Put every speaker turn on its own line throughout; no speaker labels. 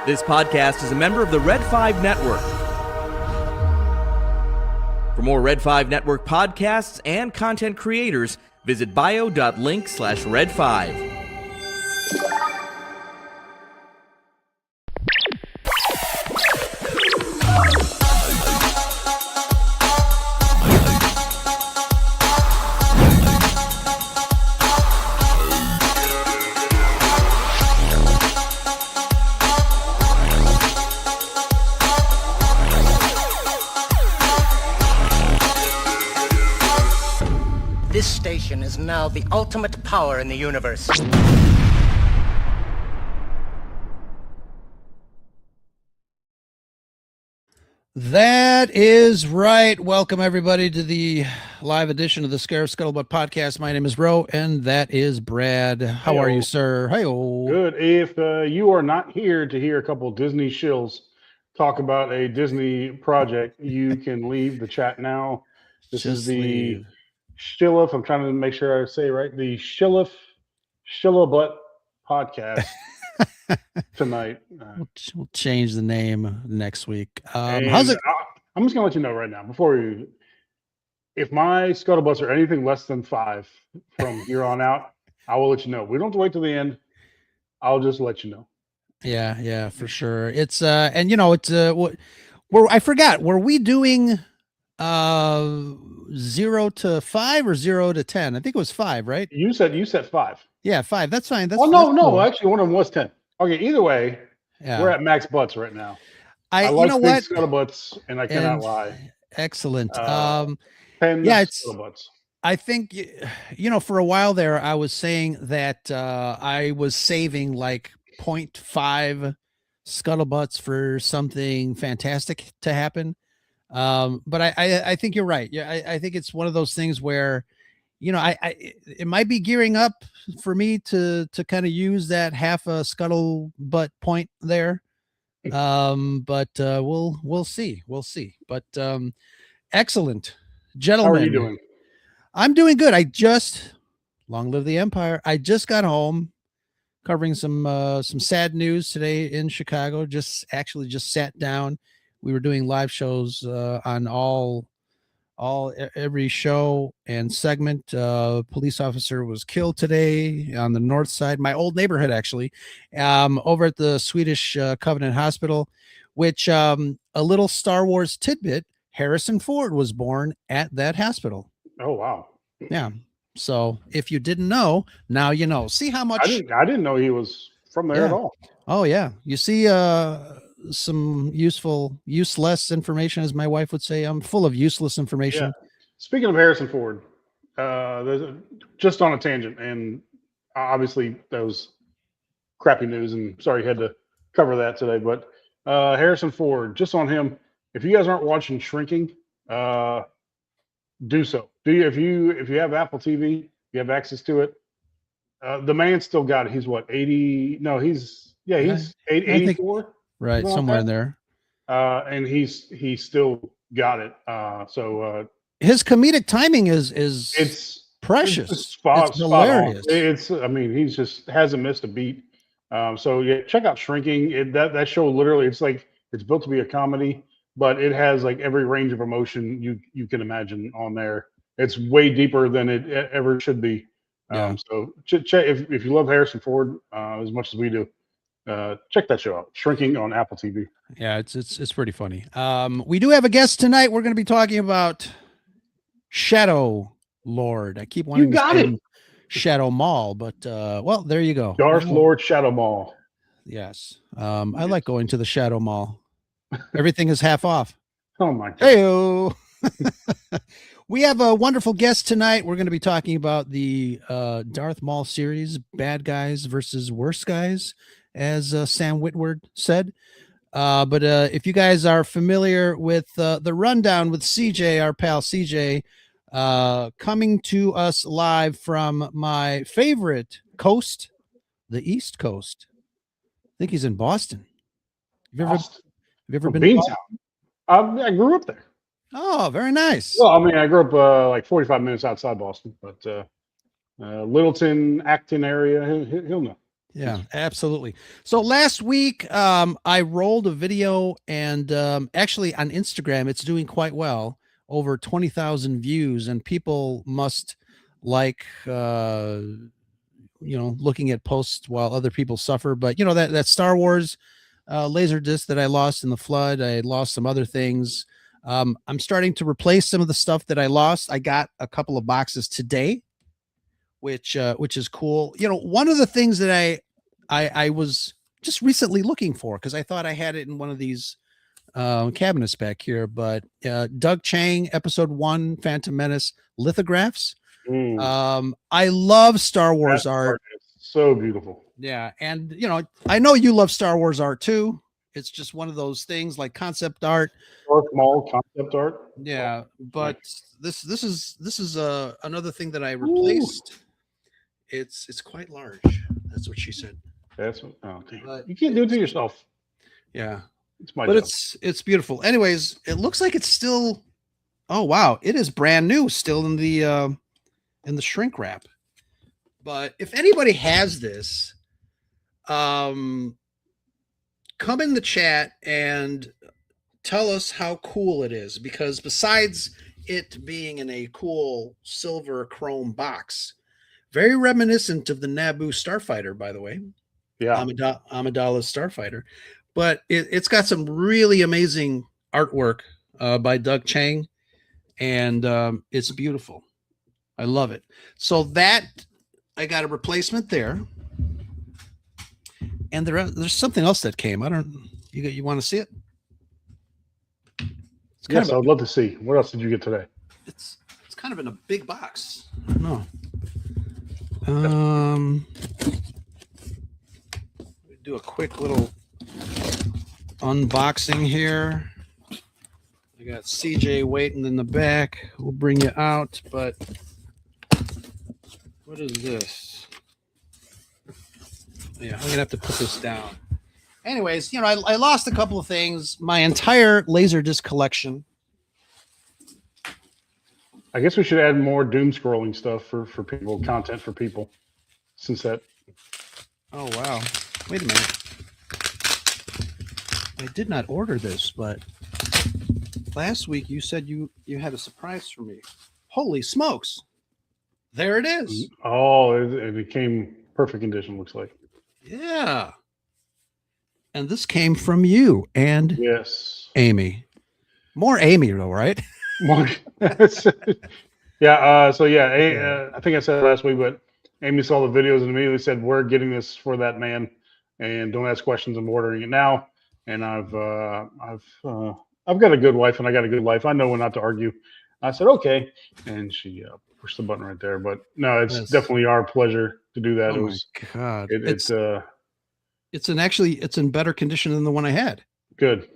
This podcast is a member of the Red 5 Network. For more Red 5 Network podcasts and content creators, visit bio.link/Red5.
This station is now the ultimate power in the universe.
That is right. Welcome, everybody, to the live edition of the Scarif Scuttlebutt podcast. My name is Ro, and that is Brad. How
Hey-o.
are you, sir? Hi-oh.
Good. If you are not here to hear a couple Disney shills talk about a Disney project, you can leave the chat now. This is the
leave.
Shillif. I'm trying to make sure I say it right. The Shillibutt podcast tonight.
We'll change the name next week.
And
How's it?
I'm just gonna let you know right now before you. If my scuttlebutts are anything less than 5 from here on out, I will let you know. We don't have to wait till the end. I'll just let you know.
Yeah, for sure. It's and it's I forgot. Were we doing 0 to 5 or 0 to 10? I think it was 5, right?
You said 5.
Yeah, 5. That's fine. That's
no.
cool.
Actually, one of them was 10. Okay, either way,
Yeah.
we're at max butts right now.
I
like
you know
big
what?
scuttlebutts, and I cannot lie.
Excellent.
10
yeah, it's
scuttlebutts.
I think, for a while there, I was saying that I was saving like 0.5 scuttlebutts for something fantastic to happen. But I think you're right. Yeah, I think it's one of those things where, it might be gearing up for me to kind of use that half a scuttlebutt point there. But we'll see. But excellent, gentlemen.
How are you doing?
I'm doing good. Long live the Empire. I just got home covering some sad news today in Chicago. Just sat down. We were doing live shows on every show and segment. Police officer was killed today on the north side, my old neighborhood, actually, over at the Swedish Covenant Hospital, which a little Star Wars tidbit, Harrison Ford was born at that hospital.
Oh wow!
Yeah. So if you didn't know, now you know. See how much
I didn't know he was from there at all.
Oh yeah. You see some useless information, as my wife would say. I'm full of useless information.
Yeah. Speaking of Harrison Ford, just on a tangent, and obviously that was crappy news, and sorry you had to cover that today. But Harrison Ford, just on him. If you guys aren't watching Shrinking, do so. If you have Apple TV, you have access to it. The man still got it. He's what, 80? No, he's 84.
Right, somewhere in there.
And he's still got it. So
his comedic timing is precious.
It's
hilarious.
He's just hasn't missed a beat. So yeah, check out Shrinking. That show literally, it's built to be a comedy, but it has like every range of emotion you can imagine on there. It's way deeper than it ever should be.
Yeah.
So check if you love Harrison Ford as much as we do. Check that show out, Shrinking on Apple TV.
Yeah, it's pretty funny. We do have a guest tonight. We're going to be talking about ShadowLord. I keep wanting to say Shadow Maul, but well, there you go.
Darth Lord Shadow Maul.
Yes. I like going to the Shadow Mall. Everything is half off.
Oh my God.
Hey-o. We have a wonderful guest tonight. We're going to be talking about the Darth Maul series, Bad Guys versus Worse Guys, as Sam Witwer said. But if you guys are familiar with the rundown with CJ, our pal CJ, coming to us live from my favorite coast, the East Coast. I think he's in Boston. Have you ever been to Boston?
I grew up there.
Oh, very nice.
Well, I mean, I grew up like 45 minutes outside Boston, but Littleton, Acton area, he'll know.
Yeah, absolutely. So last week, I rolled a video, and actually on Instagram, it's doing quite well, over 20,000 views, and people must like, looking at posts while other people suffer. But that Star Wars laser disc that I lost in the flood, I lost some other things. I'm starting to replace some of the stuff that I lost. I got a couple of boxes today, which is cool. One of the things that I was just recently looking for, because I thought I had it in one of these cabinets back here, but Doug Chang, Episode 1, Phantom Menace lithographs. I love Star Wars art.
So beautiful.
Yeah, and I know you love Star Wars art too. It's just one of those things, like concept art.
Maul concept art.
Yeah, but this is another thing that I replaced. Ooh. It's quite large. That's what she said.
That's what. Oh, damn. You can't do it to yourself.
Yeah,
it's my.
But
job.
it's beautiful. Anyways, it looks like it's still. Oh wow, it is brand new, still in the shrink wrap. But if anybody has this, come in the chat and tell us how cool it is, because besides it being in a cool silver chrome box, very reminiscent of the Naboo Starfighter, by the way.
Yeah.
Amidala's Starfighter. But it's got some really amazing artwork by Doug Chang, and it's beautiful. I love it. So that I got a replacement there. And there's something else that came. I don't. You want to see it?
Yes, I'd love to see. What else did you get today?
It's kind of in a big box. I don't know. Do a quick little unboxing here. I got CJ waiting in the back. We'll bring you out, but what is this? Yeah, I'm gonna have to put this down. Anyways, I lost a couple of things. My entire Laserdisc collection.
I guess we should add more doom scrolling stuff for people, content for people, since that.
Oh wow! Wait a minute. I did not order this, but last week you said you had a surprise for me. Holy smokes! There it is.
Oh, it became perfect condition. Looks like.
Yeah. And this came from you and
yes,
Amy. More Amy, though, right?
More. Yeah. So yeah, I think I said it last week, but Amy saw the videos and immediately said, "We're getting this for that man, and don't ask questions. I'm ordering it now." And I've got a good wife, and I got a good life. I know when not to argue. I said, "Okay," and she pushed the button right there. But no, it's definitely our pleasure to do that.
Oh
it was
my God.
It's
in better condition than the one I had.
Good.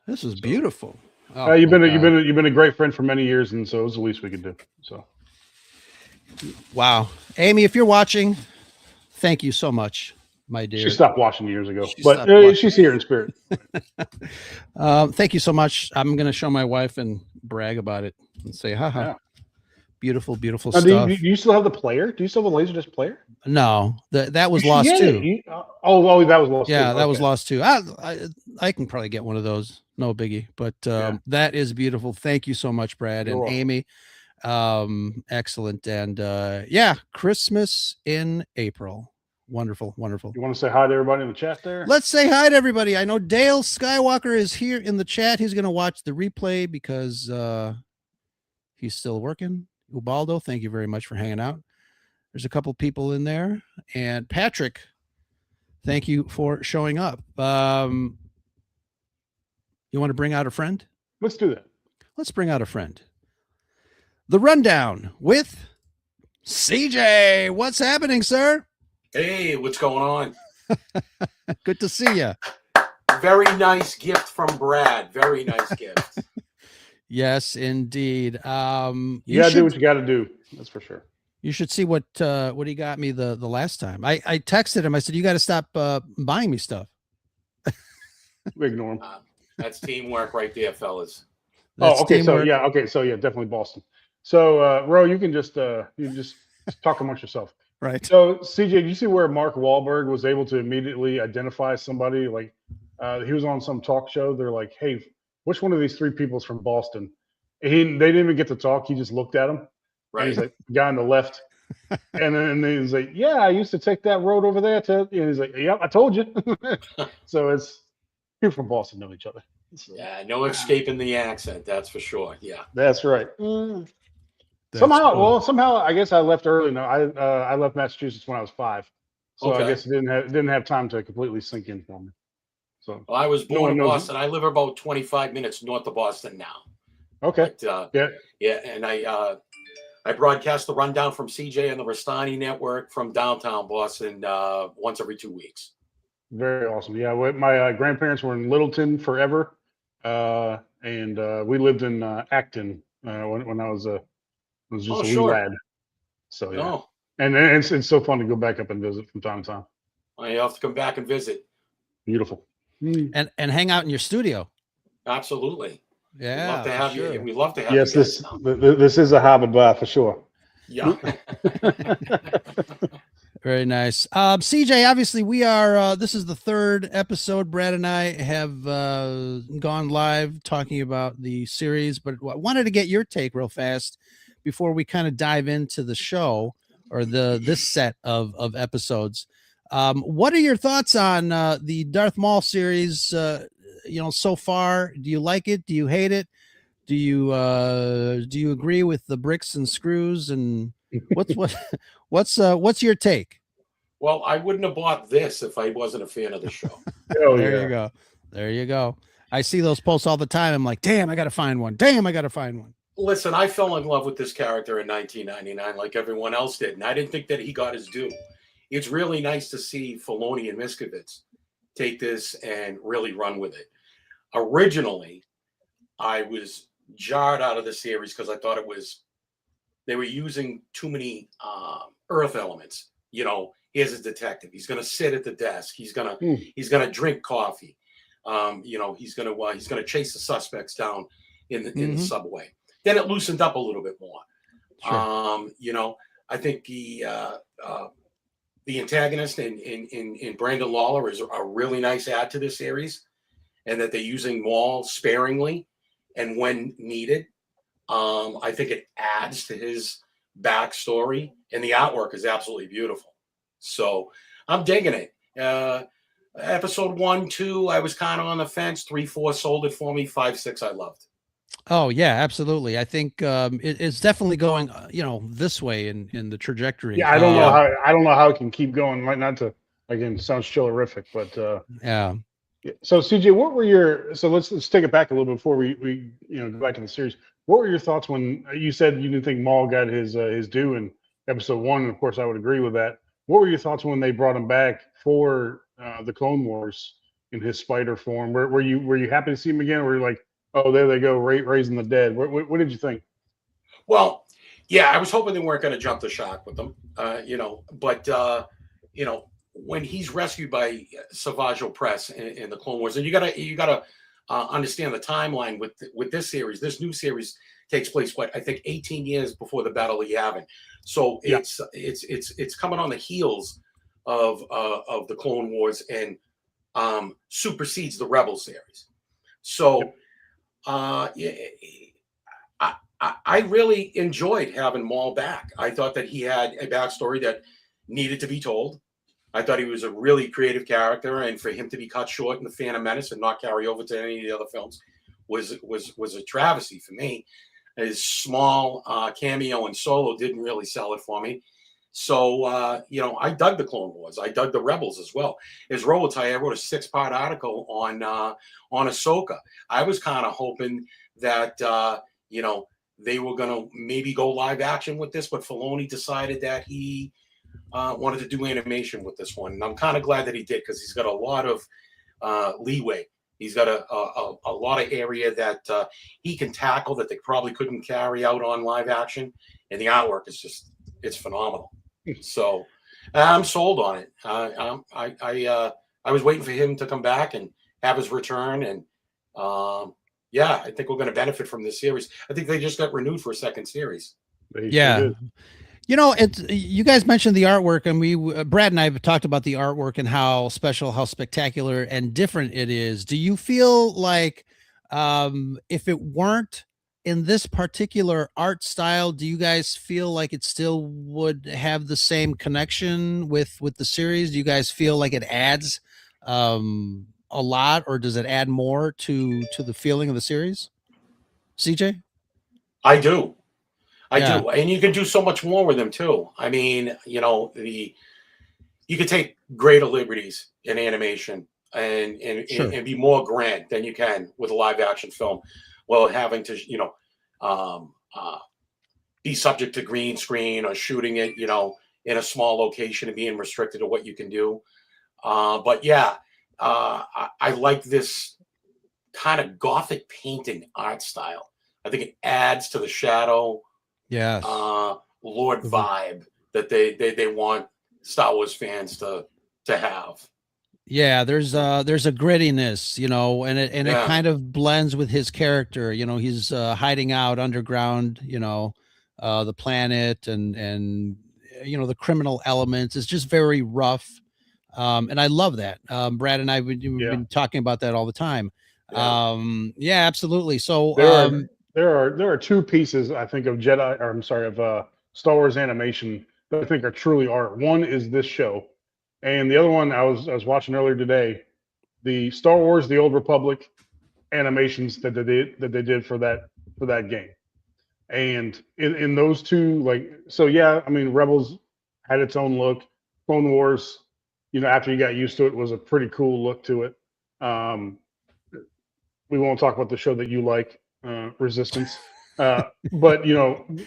This is beautiful. Oh,
you've been a great friend for many years, and so it was the least we could do. So,
wow, Amy, if you're watching, thank you so much, my dear.
She stopped watching years ago, but she's here in spirit.
Thank you so much. I'm going to show my wife and brag about it and say, haha. Yeah. Beautiful stuff.
Do you still have the player? Do you still have a Laserdisc player?
No, that was lost too.
That was lost.
Yeah, that was lost too. I can probably get one of those. No biggie. But that is beautiful. Thank you so much, Brad and Amy. Excellent. And Christmas in April. Wonderful.
You want to say hi to everybody in the chat there?
Let's say hi to everybody. I know Dale Skywalker is here in the chat. He's going to watch the replay because he's still working. Ubaldo, thank you very much for hanging out. There's a couple people in there. And Patrick, thank you for showing up. You want to bring out a friend?
Let's do that.
Let's bring out a friend. The Rundown with CJ. What's happening, sir?
Hey, what's going on?
Good to see you.
Very nice gift from Brad. Very nice gift.
Yes, indeed.
You gotta do what you gotta do. That's for sure.
You should see what he got me the last time. I texted him. I said, "You got to stop buying me stuff."
We ignore him.
That's teamwork right there, fellas.
That's
okay.
Teamwork.
So definitely Boston. So Ro, you can just talk amongst yourself.
Right.
So, CJ, did you see where Mark Wahlberg was able to immediately identify somebody? Like, he was on some talk show. They're like, "Hey, which one of these three people is from Boston?" They didn't even get to talk. He just looked at him, and he's
Right.
like, "The guy on the left." And then he's like, "Yeah, I used to take that road over there." And he's like, "Yep, I told you." So it's people from Boston know each other. So,
Yeah, no escaping the accent, that's for sure. Yeah.
that's right.
That's cool.
Somehow, I guess I left early. No, I left Massachusetts when I was 5, so I
Okay.
guess it didn't have time to completely sink in for me. So
Well, I was
no
born
one
in
knows.
Boston. I live about 25 minutes north of Boston now.
Okay,
But
yeah,
yeah, and I broadcast the rundown from CJ and the Rastani Network from downtown Boston once every 2 weeks.
very awesome. Yeah, my grandparents were in Littleton forever, and we lived in Acton when I was just
Oh,
a wee
sure.
lad. So yeah,
Oh,
and it's so fun to go back up and visit from time to time.
I have to come back and visit.
Beautiful.
And hang out in your studio.
Absolutely. We'd love
Yeah,
to
for
have
sure.
you. We'd love to have
Yes,
you guys down.
this is a Harvard bar for sure.
Yeah.
Very nice. CJ, obviously we are, this is the 3rd episode. Brad and I have gone live talking about the series, but I wanted to get your take real fast before we kind of dive into the show or this set of episodes. What are your thoughts on the Darth Maul series? So far, do you like it? Do you hate it? Do you agree with the bricks and screws? And what's your take?
Well, I wouldn't have bought this if I wasn't a fan of the show.
Oh
There
yeah.
you go. There you go. I see those posts all the time. I'm like, damn, I got to find one. Damn, I got to find one.
Listen, I fell in love with this character in 1999 like everyone else did, and I didn't think that he got his due. It's really nice to see Filoni and Miskovitz take this and really run with it. Originally, I was jarred out of the series because I thought they were using too many Earth elements. Here's a detective. He's going to sit at the desk. He's going to drink coffee. He's going to chase the suspects down in the subway. Then it loosened up a little bit more.
Sure.
I think the antagonist in Brandon Lawler is a really nice add to this series, and that they're using Maul sparingly and when needed. I think it adds to his backstory, and the artwork is absolutely beautiful. So I'm digging it. Episode 1, 2, I was kind of on the fence. 3, 4 sold it for me. 5, 6, I loved.
Oh yeah, absolutely. I think it's definitely going, this way in the trajectory.
Yeah, I don't know how it can keep going. Like, not to, again, sounds chillerific, but
yeah.
So CJ, what were your let's take it back a little bit before we go back to the series. What were your thoughts when you said you didn't think Maul got his due in episode 1? And of course, I would agree with that. What were your thoughts when they brought him back for the Clone Wars in his spider form? Were you happy to see him again, or were you like, oh, there they go, raising the dead? What did you think?
Well, yeah, I was hoping they weren't going to jump the shark with them, but when he's rescued by Savage Opress in the Clone Wars, and you gotta understand the timeline with this series. This new series takes place, I think 18 years before the Battle of Yavin. So it's coming on the heels of the Clone Wars and supersedes the Rebel series. So I really enjoyed having Maul back. I thought that he had a backstory that needed to be told. I thought he was a really creative character, and for him to be cut short in The Phantom Menace and not carry over to any of the other films was a travesty for me. His small cameo in Solo didn't really sell it for me. So, I dug the Clone Wars. I dug the Rebels as well. As Robitaille, I wrote a 6-part article on Ahsoka. I was kind of hoping that, they were going to maybe go live action with this, but Filoni decided that he wanted to do animation with this one. And I'm kind of glad that he did, because he's got a lot of leeway. He's got a lot of area that he can tackle that they probably couldn't carry out on live action. And the artwork is it's phenomenal. So I'm sold on it. I was waiting for him to come back and have his return. And I think we're going to benefit from this series. I think they just got renewed for a second series.
Yeah. You know, it's you guys mentioned the artwork, and we Brad and I have talked about the artwork and how special, how spectacular and different it is. Do you feel like if it weren't in this particular art style, do you guys feel like it still would have the same connection with the series? Do you guys feel like it adds a lot, or does it add more to the feeling of the series? CJ?
I do. I
Yeah,
do. And you can do so much more with them too. I mean, you could take greater liberties in animation
sure.
and be more grand than you can with a live action film, while having to, um, uh, be subject to green screen or shooting it, in a small location and being restricted to what you can do. But yeah, I like this kind of gothic painting art style. I think it adds to the Shadow
Yes.
Lord
Mhm.
vibe that they want Star Wars fans to have.
Yeah, there's a grittiness, and it
Yeah,
kind of blends with his character. He's hiding out underground, the planet and the criminal elements. It's just very rough. And I love that. Brad and we've
Yeah.
been talking about that all the time.
yeah.
Yeah, absolutely. So
There are there are two pieces I think of Jedi, or I'm sorry, of Star Wars animation that I think are truly art. One is this show, and the other one I was watching earlier today, the Star Wars: The Old Republic animations that they did for that game. And in those two, like, so yeah, I mean, Rebels had its own look. Clone Wars, after you got used to it, was a pretty cool look to it. Um, we won't talk about the show that you like, Resistance. But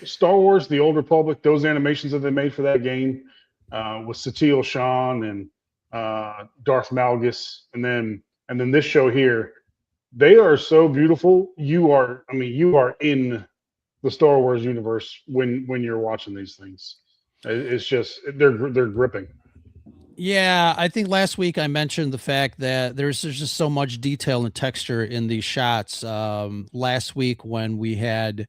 Star Wars: The Old Republic, those animations that they made for that game, with Satele Shan and Darth Malgus, and then this show here, they are so beautiful. You are in the Star Wars universe when you're watching these things. It's just they're gripping.
yeah, I think last week I mentioned the fact that there's just so much detail and texture in these shots. Last week when we had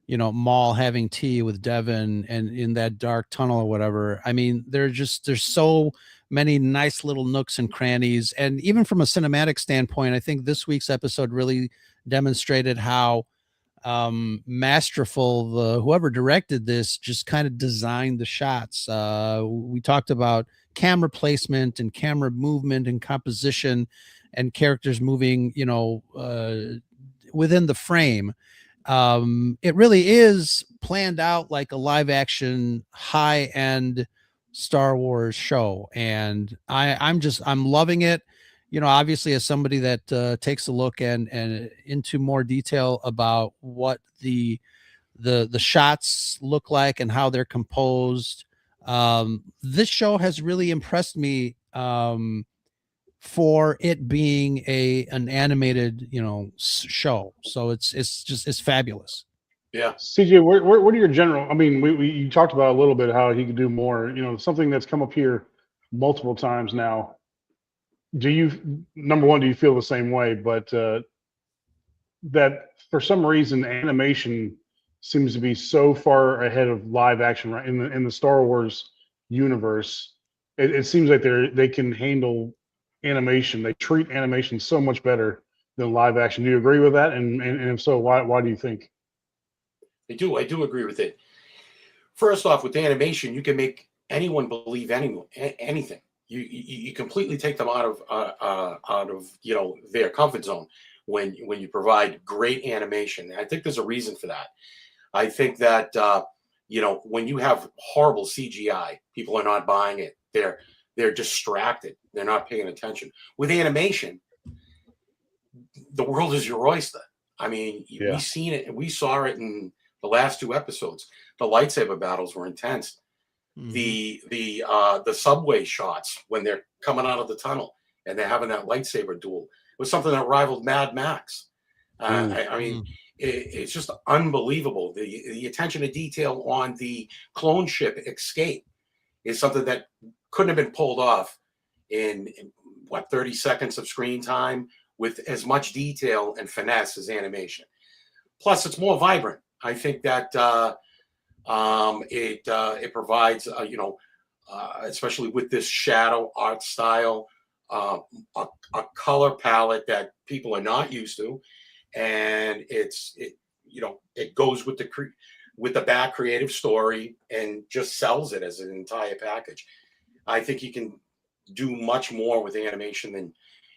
Maul having tea with Devin and in that dark tunnel or whatever. I mean, there's so many nice little nooks and crannies. And even from a cinematic standpoint, I think this week's episode really demonstrated how masterful the whoever directed this just kind of designed the shots. We talked about camera placement and camera movement and composition and characters moving, within the frame. It really is planned out like a live action high end Star Wars show, and I'm loving it. Obviously, as somebody that takes a look and into more detail about what the shots look like and how they're composed, this show has really impressed me. For it being an animated show, so it's fabulous.
Yeah.
CJ, what are your general? I mean, we you talked about a little bit how he could do more. Something that's come up here multiple times now. Do you, number one, do you feel the same way? But that for some reason animation seems to be so far ahead of live action, right, in the Star Wars universe. It seems like they can handle animation. They treat animation so much better than live action. Do you agree with that? And if so, why do you think?
I do agree with it. First off, with animation, you can make anyone believe anything. You completely take them out of their comfort zone when you provide great animation. I think there's a reason for that. I think that when you have horrible CGI, people are not buying it. They're distracted. They're not paying attention. With animation, the world is your oyster. I mean,
Yeah.
we seen it, and we saw it in the last two episodes. The lightsaber battles were intense.
Mhm.
The subway shots when they're coming out of the tunnel and they're having that lightsaber duel was something that rivaled Mad Max. I mean, it's just unbelievable. The attention to detail on the clone ship escape is something that couldn't have been pulled off in what 30 seconds of screen time with as much detail and finesse as animation. Plus, it's more vibrant. I think that It provides, especially with this shadow art style, a color palette that people are not used to, and it goes with the back creative story and just sells it as an entire package. I think you can do much more with animation than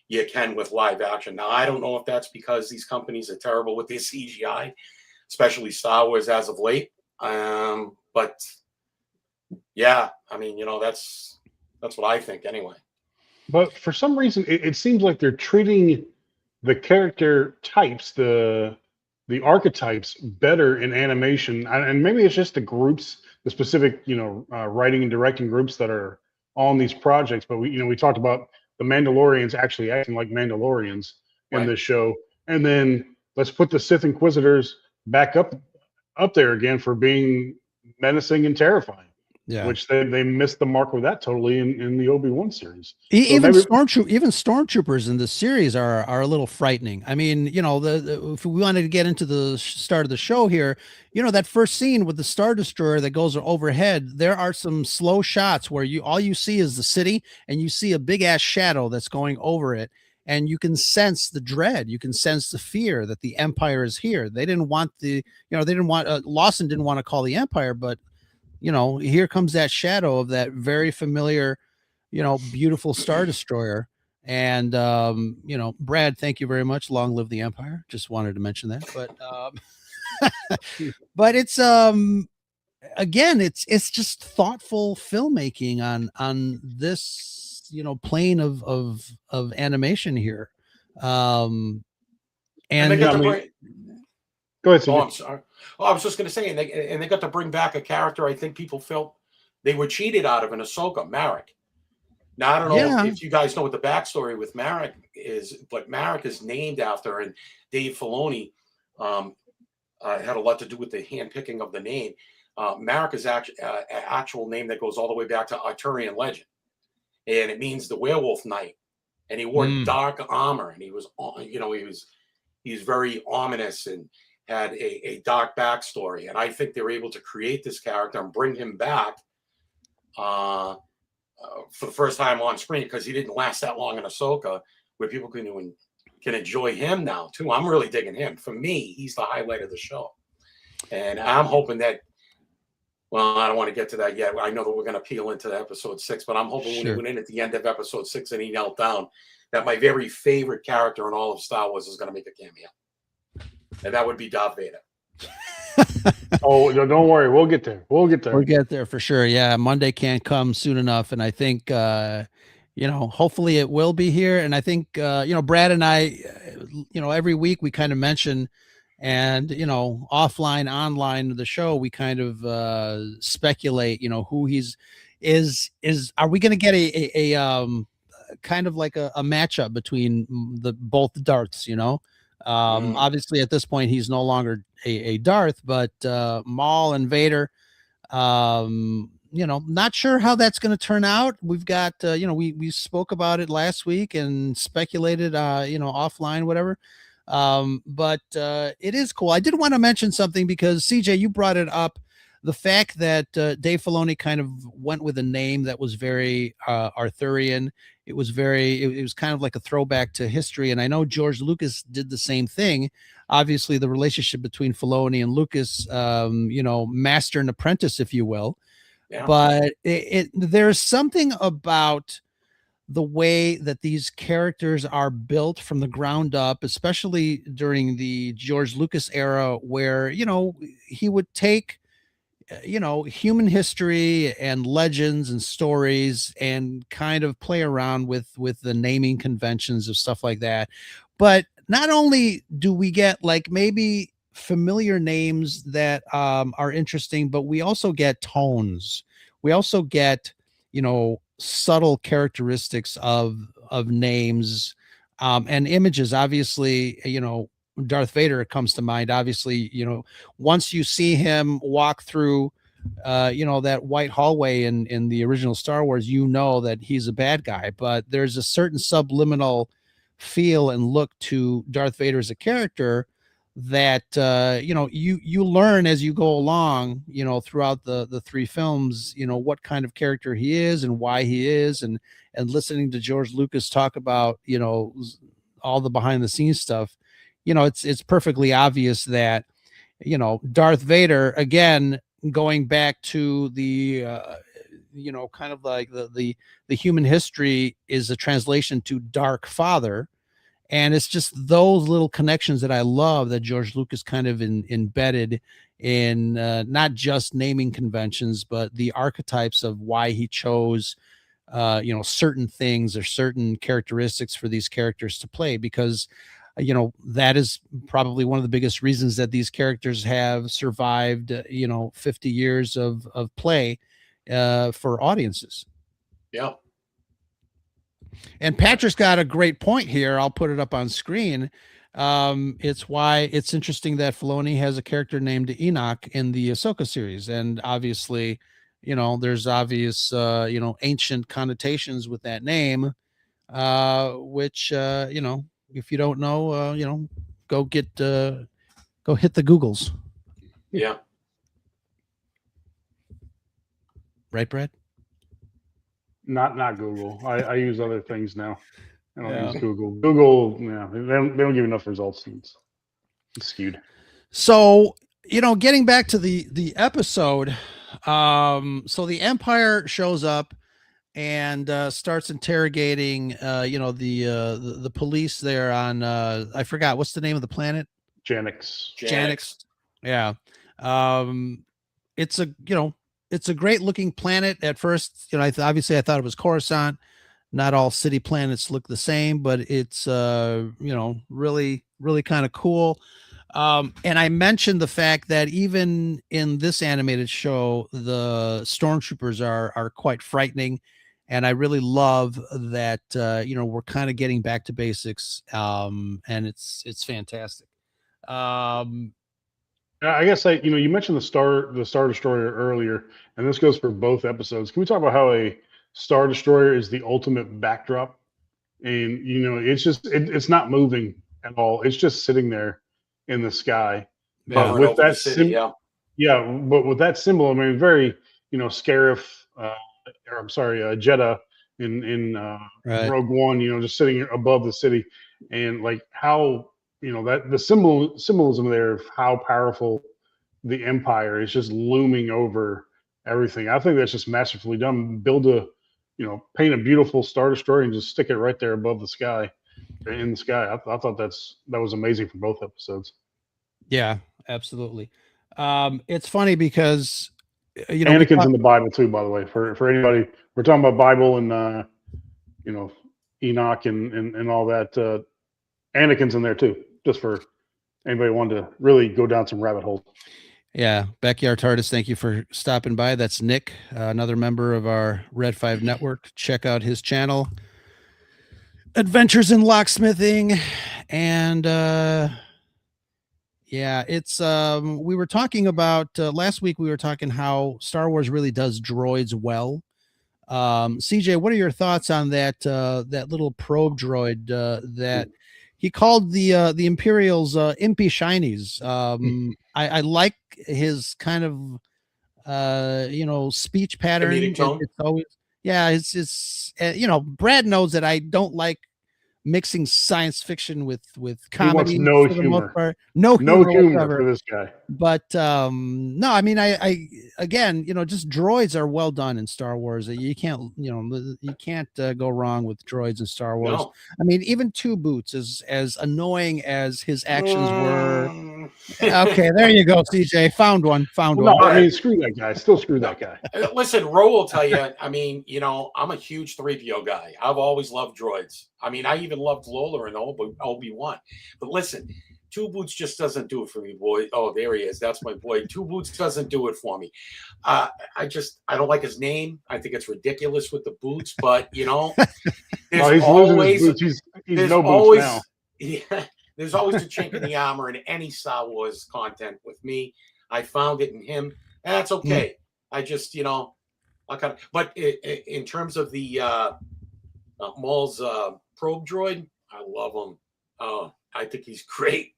you can with live action. Now, I don't know if that's because these companies are terrible with their CGI, especially Star Wars as of late. But yeah, I mean, that's what I think anyway.
But for some reason, it seems like they're treating the character types, the archetypes, better in animation, and maybe it's just the groups, the specific, writing and directing groups that are on these projects. But we talked about the Mandalorians actually acting like Mandalorians in
Right.
this show, and then let's put the Sith Inquisitors back up there again for being menacing and terrifying.
Yeah.
Which they missed the mark with that totally in the Obi-Wan series.
Even stormtroopers in the series are a little frightening. I mean, if we wanted to get into the start of the show here, that first scene with the Star Destroyer that goes overhead, there are some slow shots where all you see is the city, and you see a big ass shadow that's going over it, and you can sense the dread, you can sense the fear that the Empire is here. They didn't want Lawson didn't want to call the Empire, but here comes that shadow of that very familiar, beautiful Star Destroyer. And, Brad, thank you very much. Long live the Empire. Just wanted to mention that. But, but it's, again, it's just thoughtful filmmaking on this, plane of animation here.
And
and
they got
I
to
mean,
bring.
go ahead,
Oh,
CJ.
I'm sorry. Oh, I was just going to say, and they got to bring back a character I think people felt they were cheated out of in Ahsoka, Marek. Now, I don't know
Yeah.
if you guys know what the backstory with Marek is, but Marek is named after, and Dave Filoni had a lot to do with the handpicking of the name. Marek is actual name that goes all the way back to Arturian legend, and it means the werewolf knight. And he wore dark armor, and he was, he's very ominous and had a dark backstory. And I think they were able to create this character and bring him back for the first time on screen, because he didn't last that long in Ahsoka, where people can enjoy him now too. I'm really digging him. For me, he's the highlight of the show. And I'm hoping that, well, I don't want to get to that yet. I know that we're going to peel into episode 6, but I'm hoping when he went in at the end of episode 6 and he knelt down, that my very favorite character in all of Star Wars is going to make a cameo. And that would be Darth Vader.
Oh, don't worry. We'll get there. We'll get there
for sure. Yeah. Monday can't come soon enough. And I think, hopefully it will be here. And I think, Brad and I, every week we kind of mention, and, offline, online the show, we kind of speculate, who are we going to get a kind of like a matchup between both Darths, obviously at this point he's no longer a Darth, but Maul and Vader, not sure how that's going to turn out. We've got we spoke about it last week and speculated offline, whatever, but it is cool. I did want to mention something because CJ, you brought it up, the fact that Dave Filoni kind of went with a name that was very Arthurian. It was kind of like a throwback to history. And I know George Lucas did the same thing. Obviously, the relationship between Filoni and Lucas, master and apprentice, if you will. Yeah. But there's something about the way that these characters are built from the ground up, especially during the George Lucas era, where, he would take human history and legends and stories and kind of play around with the naming conventions of stuff like that. But not only do we get like maybe familiar names that are interesting, but we also get tones. We also get, subtle characteristics of names and images. Obviously, Darth Vader comes to mind. Obviously, once you see him walk through, that white hallway in the original Star Wars, that he's a bad guy. But there's a certain subliminal feel and look to Darth Vader as a character that you learn as you go along, throughout the three films, what kind of character he is and why he is, and listening to George Lucas talk about all the behind the scenes stuff, it's perfectly obvious that Darth Vader, again, going back to the kind of like the human history, is a translation to Dark Father. And it's just those little connections that I love that George Lucas kind of embedded in, not just naming conventions, but the archetypes of why he chose, certain things or certain characteristics for these characters to play, because, that is probably one of the biggest reasons that these characters have survived, 50 years of play for audiences.
Yeah.
And Patrick's got a great point here. I'll put it up on screen. It's why it's interesting that Filoni has a character named Enoch in the Ahsoka series. And obviously, there's obvious, ancient connotations with that name, which, if you don't know, go hit the Googles.
Yeah.
Right, Brad?
Not Google. I use other things now. I don't
Yeah.
use Google. Google, yeah, they don't give you enough results. It's skewed.
So, getting back to the episode, so the Empire shows up and starts interrogating, the police there on, I forgot what's the name of the planet.
Janix.
Yeah. It's a great looking planet at first. Obviously I thought it was Coruscant. Not all city planets look the same, but it's really, really kind of cool. And I mentioned the fact that even in this animated show, the stormtroopers are quite frightening. And I really love that, we're kind of getting back to basics. And it's fantastic.
I guess you mentioned the Star Destroyer earlier, and this goes for both episodes. Can we talk about how a Star Destroyer is the ultimate backdrop? And it's just it's not moving at all. It's just sitting there in the sky.
Yeah.
But with that but with that symbol, I mean, very Scarif, or I'm sorry, Jeddah in
Right.
Rogue One. Just sitting above the city, and like how that the symbolism there of how powerful the Empire is just looming over everything. I think that's just masterfully done. Paint a beautiful Star Destroyer and just stick it right there above the sky, in the sky. I thought that was amazing for both episodes.
Yeah, absolutely. It's funny because
Anakin's in the Bible too, by the way. For anybody, we're talking about Bible and Enoch and all that. Anakin's in there too, just for anybody wanted to really go down some rabbit holes.
Yeah, Backyard TARDIS, thank you for stopping by. That's Nick, another member of our Red 5 network. Check out his channel, Adventures in Locksmithing. And it's we were talking about last week, we were talking how Star Wars really does droids well. CJ, what are your thoughts on that little probe droid that he called the Imperials impy shinies? I like his kind of speech pattern. It's always, it's Brad knows that I don't like mixing science fiction with comedy.
He wants no
for the
humor.
most part. No
humor for this guy.
But no, I mean, I again, just droids are well done in Star Wars. You can't go wrong with droids in Star Wars.
No.
I mean, even Two Boots, as annoying as his actions were. Okay, there you go, CJ. Found one.
No, I mean, screw that guy. Still screw that guy.
Listen, Ro will tell you, I mean, I'm a huge 3PO guy. I've always loved droids. I mean, I even loved Lola and Obi-Wan. But listen, Two Boots just doesn't do it for me, boy. Oh, there he is. That's my boy. Two Boots doesn't do it for me. I don't like his name. I think it's ridiculous with the boots, but
he's losing his boots. He's no boots now.
Yeah, there's always a chink in the armor in any Star Wars content with me. I found it in him, and that's okay. I just, but in terms of the Maul's probe droid, I love him. I think he's great.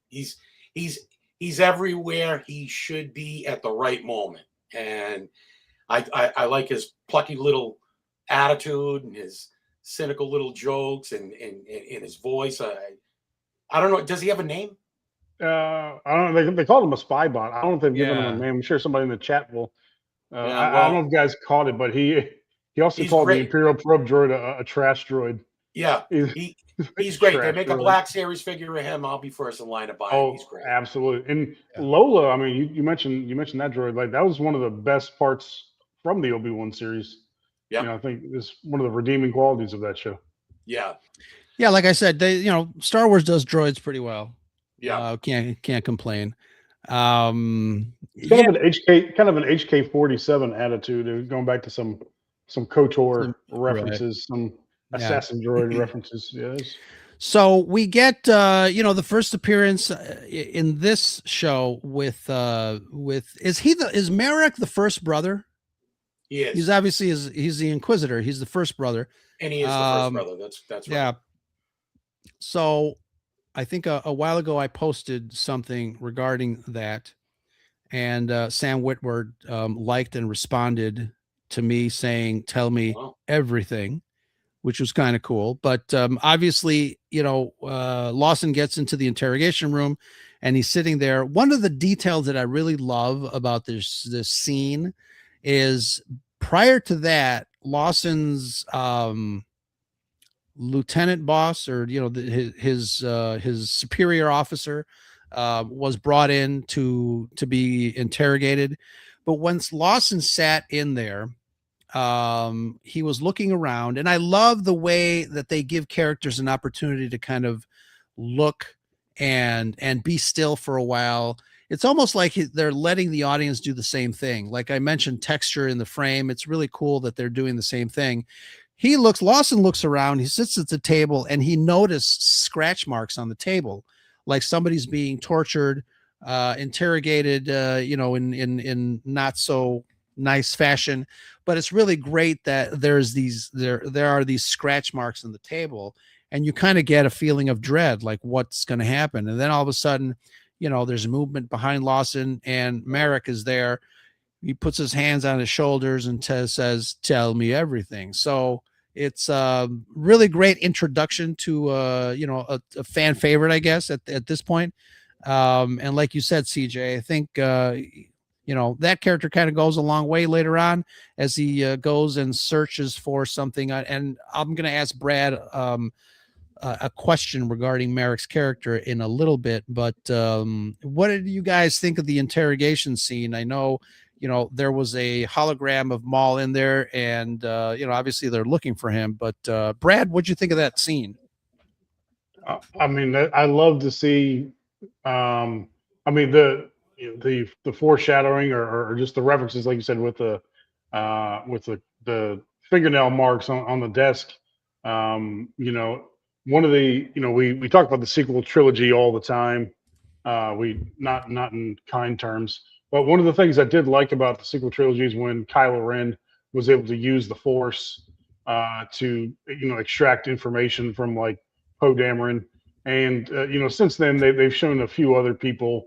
he's everywhere he should be at the right moment, and I like his plucky little attitude and his cynical little jokes and his voice. I don't know. Does he have a name?
I don't know. They called him a spy bot. I don't know if they've given him a
Yeah.
name. I'm sure somebody in the chat will.
Yeah,
I don't know if you guys caught it, but he also
he's
called the
great.
Imperial probe droid a trash droid.
Yeah,
He's
he's great. They
trash
make a
droid.
Black Series figure of him. I'll be first in line to buy him.
Oh,
He's great.
absolutely. And
Yeah.
Lola, I mean, you mentioned that droid. Like that was one of the best parts from the Obi-Wan series.
Yeah.
You know, I think it's one of the redeeming qualities of that show.
Yeah.
Yeah, like I said, Star Wars does droids pretty well.
Yeah.
Can't complain.
It's kind of an HK-47 attitude. Going back to some KOTOR references, some assassin droid references. Yes.
So we get the first appearance in this show with is Merrick the first brother?
He is.
He's obviously he's the Inquisitor. He's the first brother.
And he is the first brother. That's right.
Yeah. So I think a while ago I posted something regarding that, and Sam Whitworth liked and responded to me saying, "Tell me everything," which was kind of cool. But obviously, Lawson gets into the interrogation room, and he's sitting there. One of the details that I really love about this scene is prior to that, Lawson's lieutenant boss, or his superior officer, was brought in to be interrogated. But once Lawson sat in there, he was looking around, and I love the way that they give characters an opportunity to kind of look and be still for a while. It's almost like they're letting the audience do the same thing. Like I mentioned, texture in the frame. It's really cool that they're doing the same thing. Lawson looks around, he sits at the table, and he noticed scratch marks on the table, like somebody's being tortured, interrogated, in not so nice fashion. But it's really great that there are these scratch marks on the table, and you kind of get a feeling of dread, like what's going to happen. And then all of a sudden, there's movement behind Lawson, and Merrick is there. He puts his hands on his shoulders and says, "Tell me everything." So it's a really great introduction to a fan favorite, I guess, at this point. And like you said, CJ, I think that character kind of goes a long way later on as he goes and searches for something. And I'm going to ask Brad a question regarding Merrick's character in a little bit, but what did you guys think of the interrogation scene? I know, there was a hologram of Maul in there, and obviously they're looking for him. But Brad, what'd you think of that scene?
I mean, I love to see. The foreshadowing or just the references, like you said, with the fingernail marks on the desk. One of the we talk about the sequel trilogy all the time. We not in kind terms. But one of the things I did like about the sequel trilogy is when Kylo Ren was able to use the Force to extract information from like Poe Dameron, and since then they've shown a few other people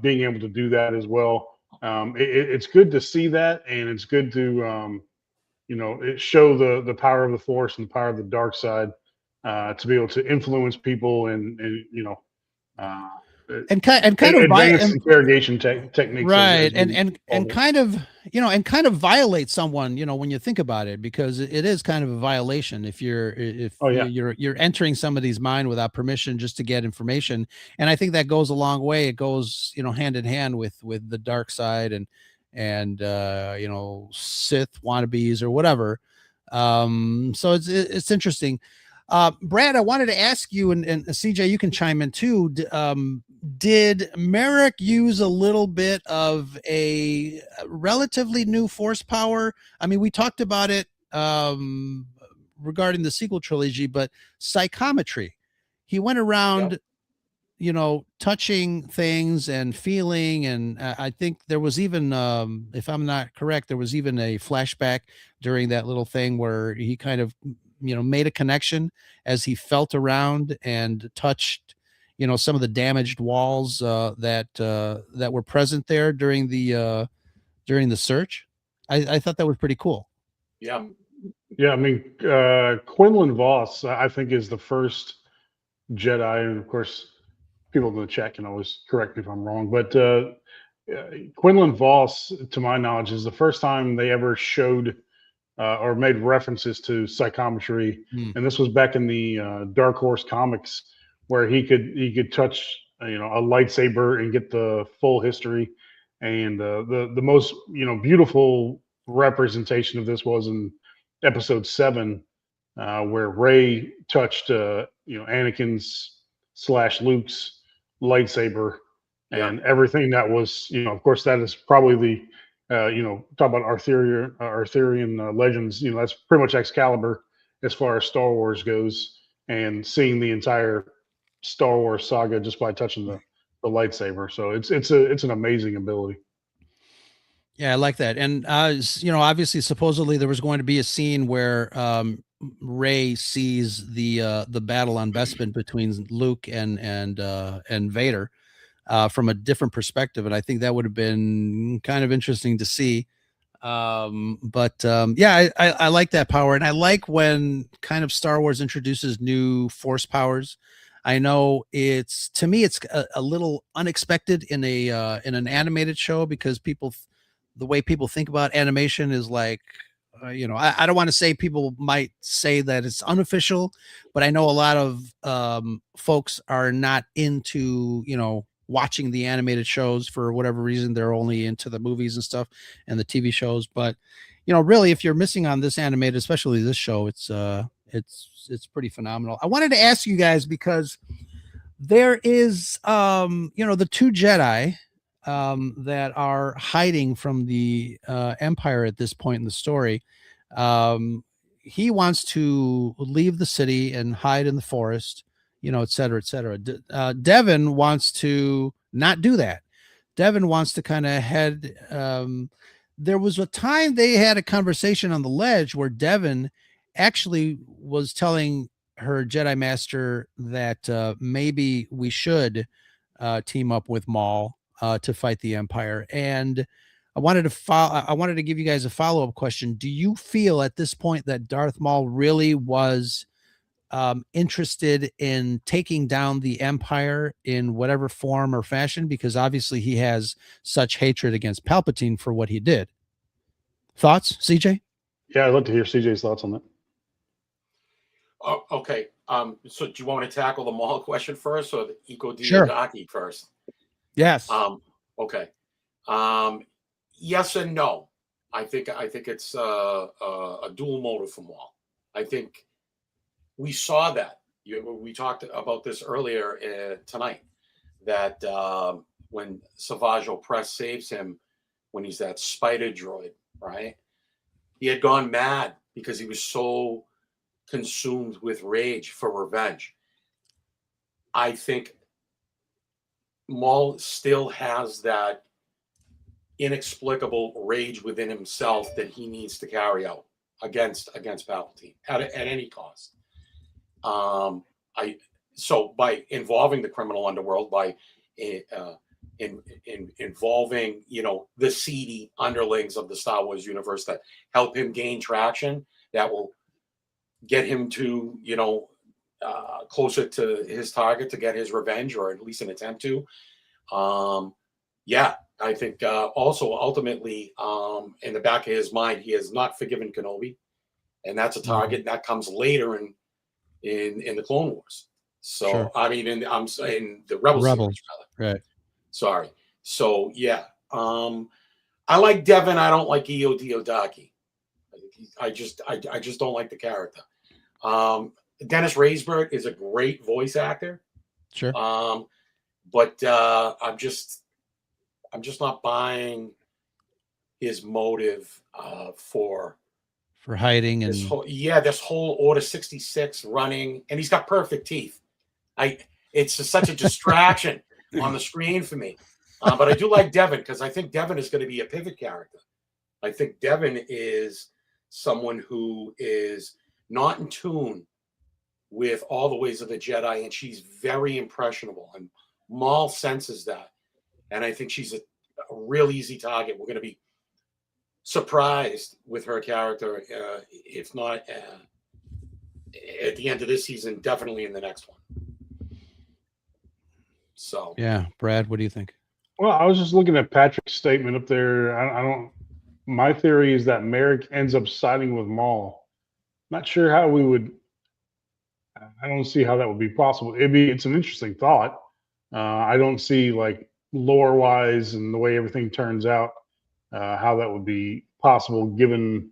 being able to do that as well. It's good to see that, and it's good to it show the power of the Force and the power of the dark side to be able to influence people and
kind of
advanced interrogation techniques,
right? And kind of violate someone, when you think about it, because it is kind of a violation if you're entering somebody's mind without permission just to get information. And I think that goes a long way. It goes hand in hand with the dark side and Sith wannabes or whatever. So it's interesting. Brad, I wanted to ask you, and CJ, you can chime in too. Did Merrick use a little bit of a relatively new Force power? I mean, we talked about it regarding the sequel trilogy, but psychometry. He went around, touching things and feeling, and I think there was even, if I'm not correct, there was even a flashback during that little thing where he kind of made a connection as he felt around and touched some of the damaged walls that were present there during the search. I thought that was pretty cool.
Yeah.
Yeah, I mean, Quinlan Voss, I think, is the first Jedi, and of course, people in the chat can always correct me if I'm wrong. But Quinlan Voss, to my knowledge, is the first time they ever showed or made references to psychometry, and this was back in the Dark Horse comics, where he could touch a lightsaber and get the full history. And the most beautiful representation of this was in Episode 7, where Rey touched Anakin's / Luke's lightsaber, and everything that was of course that is probably the talk about Arthurian legends. That's pretty much Excalibur as far as Star Wars goes, and seeing the entire Star Wars saga just by touching the lightsaber. So it's an amazing ability.
Yeah, I like that. And obviously, supposedly there was going to be a scene where Rey sees the battle on Bespin between Luke and Vader from a different perspective, and I think that would have been kind of interesting to see. I like that power, and I like when kind of Star Wars introduces new Force powers. I know to me it's a little unexpected in an animated show, because the way people think about animation is like, I don't want to say, people might say that it's unofficial, but I know a lot of folks are not into, watching the animated shows for whatever reason. They're only into the movies and stuff and the TV shows. But, really, if you're missing on this animated, especially this show, it's pretty phenomenal. I wanted to ask you guys, because there is, the two Jedi that are hiding from the Empire at this point in the story. He wants to leave the city and hide in the forest, et cetera, et cetera. Devin wants to not do that. Devin wants to kind of head. There was a time they had a conversation on the ledge where Devin actually was telling her Jedi Master that maybe we should team up with Maul to fight the Empire. And I wanted to give you guys a follow-up question. Do you feel at this point that Darth Maul really was interested in taking down the Empire in whatever form or fashion? Because obviously he has such hatred against Palpatine for what he did. Thoughts, CJ?
Yeah, I'd love to hear CJ's thoughts on that.
Oh, okay. So do you want me to tackle the Maul question first, or the Iko
Sure.
Diodaki first?
Yes.
Okay. Yes and no. I think it's a dual motive for Maul. I think we saw that. We talked about this earlier tonight, that when Savage Opress saves him, when he's that spider droid, right? He had gone mad because he was so consumed with rage for revenge. I think Maul still has that inexplicable rage within himself that he needs to carry out against Palpatine at any cost. So by involving the criminal underworld, by involving the seedy underlings of the Star Wars universe that help him gain traction, that will get him to closer to his target to get his revenge, or at least an attempt to. I think also ultimately in the back of his mind, he has not forgiven Kenobi, and that's a target that comes later in the Clone Wars. So sure. I mean, in the Rebels. Series,
right?
Sorry. So yeah, I like Devin. I don't like Io Diodaki. I just don't like the character. Dennis Raysberg is a great voice actor.
Sure.
But I'm just not buying his motive for
hiding and
this whole Order 66 running, and he's got perfect teeth. It's just such a distraction on the screen for me. But I do like Devin, because I think Devin is going to be a pivot character. I think Devin is someone who is not in tune with all the ways of the Jedi, and she's very impressionable. And Maul senses that, and I think she's a real easy target. We're going to be surprised with her character, if not at the end of this season, definitely in the next one. So
Yeah, Brad, what do you think?
Well, I was just looking at Patrick's statement up there. I don't. My theory is that Merrick ends up siding with Maul. Not sure how we would. I don't see how that would be possible. It's an interesting thought. I don't see, like, lore wise and the way everything turns out, how that would be possible given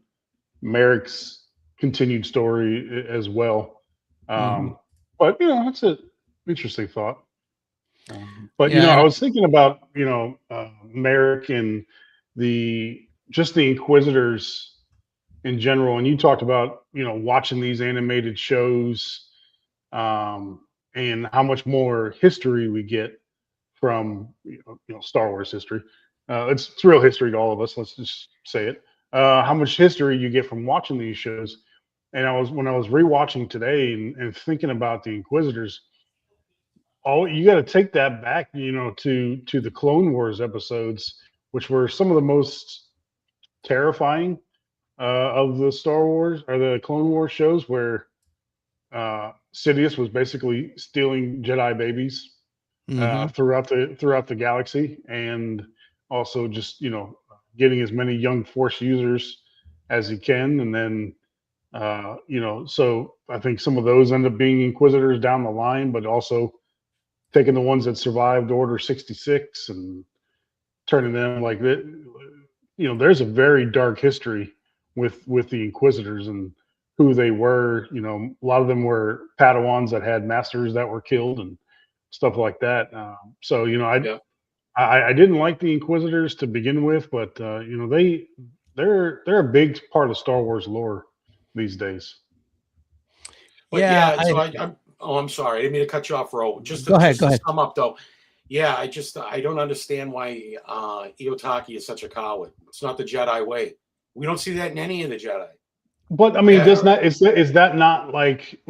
Merrick's continued story as well. But that's an interesting thought. But
Yeah,
I was thinking about Merrick and the Inquisitors in general, and you talked about watching these animated shows, and how much more history we get from Star Wars history. It's real history to all of us. Let's just say it. How much history you get from watching these shows, and when I was rewatching today and thinking about the Inquisitors. Oh, you got to take that back, to the Clone Wars episodes, which were some of the most terrifying of the Star Wars or the Clone Wars shows, where Sidious was basically stealing Jedi babies throughout the galaxy, and also just getting as many young Force users as he can, and then so I think some of those end up being Inquisitors down the line, but also taking the ones that survived Order 66 and turning them like that. There's a very dark history with the Inquisitors and who they were. A lot of them were Padawans that had masters that were killed and stuff like that. So I didn't like the Inquisitors to begin with, but they're a big part of Star Wars lore these days.
But I'm sorry. I didn't mean to cut you off, Ro.
Go ahead.
To sum up, though. Yeah, I don't understand why Iotaki is such a coward. It's not the Jedi way. We don't see that in any of the Jedi.
But I mean, is that not like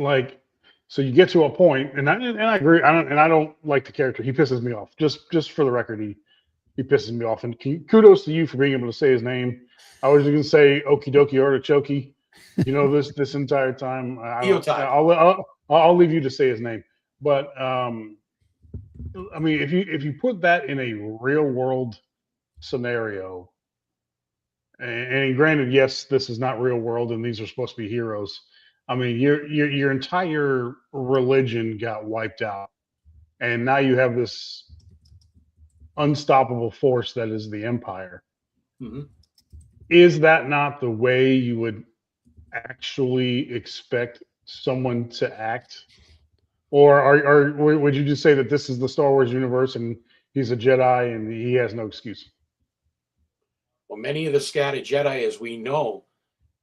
so you get to a point, and I agree. I don't like the character. He pisses me off. Just for the record, he pisses me off. And kudos to you for being able to say his name. I was going to say Okie dokie artichoke. This entire time. I'll leave you to say his name. But I mean, if you put that in a real world scenario, and granted, yes, this is not real world, and these are supposed to be heroes. I mean, your entire religion got wiped out, and now you have this unstoppable force that is the Empire.
Mm-hmm.
Is that not the way you would actually expect someone to act? Or would you just say that this is the Star Wars universe and he's a Jedi and he has no excuse?
Well, many of the scattered Jedi, as we know,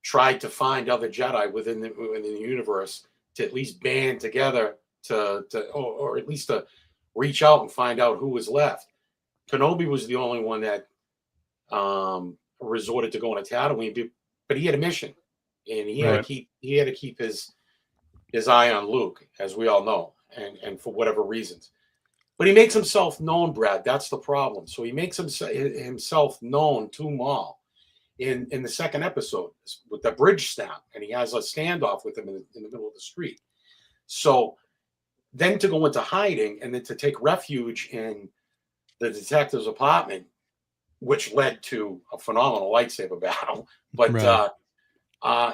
tried to find other Jedi within the universe to at least band together or at least to reach out and find out who was left. Kenobi was the only one that resorted to going to Tatooine, but he had a mission, and he had to keep his eye on Luke, as we all know, and for whatever reasons. But he makes himself known, Brad. That's the problem. So he makes himself known to Maul in the second episode with the bridge snap, and he has a standoff with him in the middle of the street. So then to go into hiding and then to take refuge in the detective's apartment, which led to a phenomenal lightsaber battle. But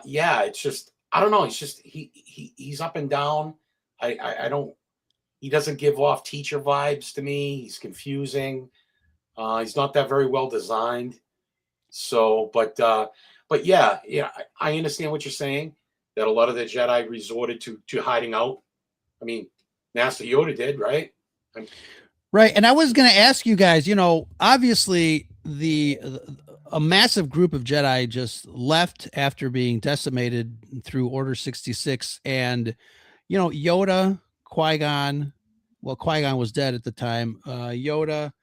it's just, I don't know. It's just he's up and down. I don't. He doesn't give off teacher vibes to me. He's confusing. He's not that very well designed. So, but yeah, I understand what you're saying. That a lot of the Jedi resorted to hiding out. I mean, Master Yoda did, right?
Right. And I was going to ask you guys. Obviously, a massive group of Jedi just left after being decimated through Order 66, and Yoda, Qui-Gon. Well, Qui-Gon was dead at the time. Yoda,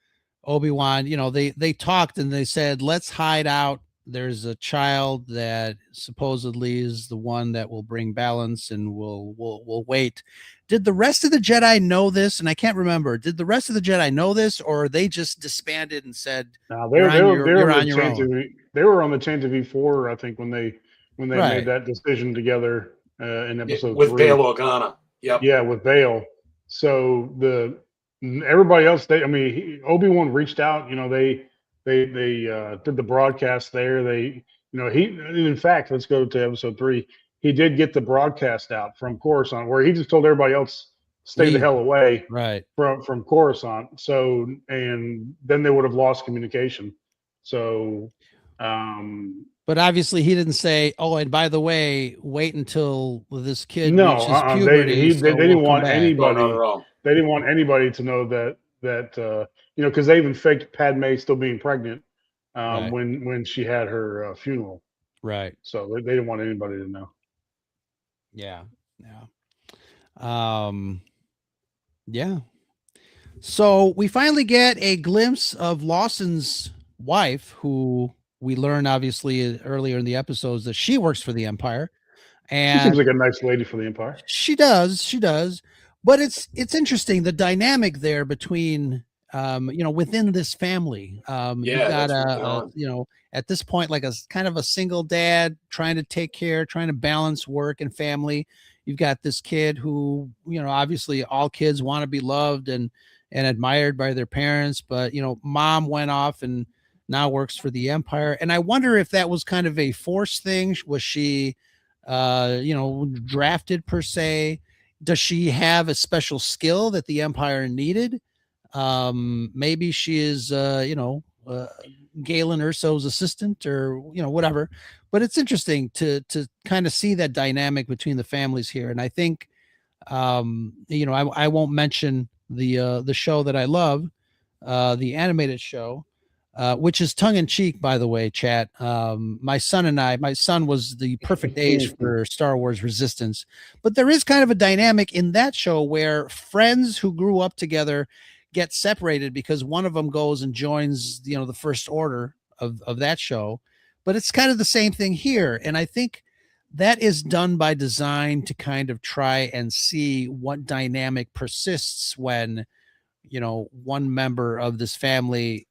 Obi-Wan. They talked and they said, let's hide out there's a child that supposedly is the one that will bring balance and will wait. Did the rest of the Jedi know this? And I can't remember. Did the rest of the Jedi know this, or they just disbanded and said,
Now
"You're on
they're
you're
on
on
the
your
chain
own"?
to they were on the chain to V4, I think, when they made
Right.
that decision together in episode
with
3.
Bail Organa. Yep.
Yeah, with Bale. So everybody else, I mean, Obi-Wan reached out. You know, they did the broadcast there. In fact, let's go to episode 3. He did get the broadcast out from Coruscant, where he just told everybody else stay the
Leave.
hell away
Right.
from Coruscant. So, and then they would have lost communication. So,
But obviously, he didn't say, "Oh, and by the way, wait until this kid
no,
reaches
they
puberty,
he
so
they
we'll
didn't
come
want
back."
No, not
anybody.
at all.
They didn't want anybody to know that because they even faked Padme still being pregnant
Right.
when she had her funeral.
Right.
So they didn't want anybody to know.
Yeah. Yeah. Yeah. So we finally get a glimpse of Lawson's wife, who we learn obviously earlier in the episodes that she works for the Empire,
She seems
and
like a nice lady for the Empire.
she does. But it's interesting the dynamic there between within this family. You've
Yeah,
got
that's really odd.
at this point like a kind of a single dad trying to trying to balance work and family. You've got this kid who, obviously all kids want to be loved and admired by their parents, but mom went off and now works for the Empire. And I wonder if that was kind of a forced thing. Was she drafted per se? Does she have a special skill that the Empire needed? Maybe she is Galen Urso's assistant, or whatever. But it's interesting to kind of see that dynamic between the families here. And I think I won't mention the show that I love, the animated show, which is tongue in cheek, by the way, chat. My son was the perfect age for Star Wars Resistance, but there is kind of a dynamic in that show where friends who grew up together get separated because one of them goes and joins, the First Order of that show. But it's kind of the same thing here. And I think that is done by design to kind of try and see what dynamic persists when, one member of this family,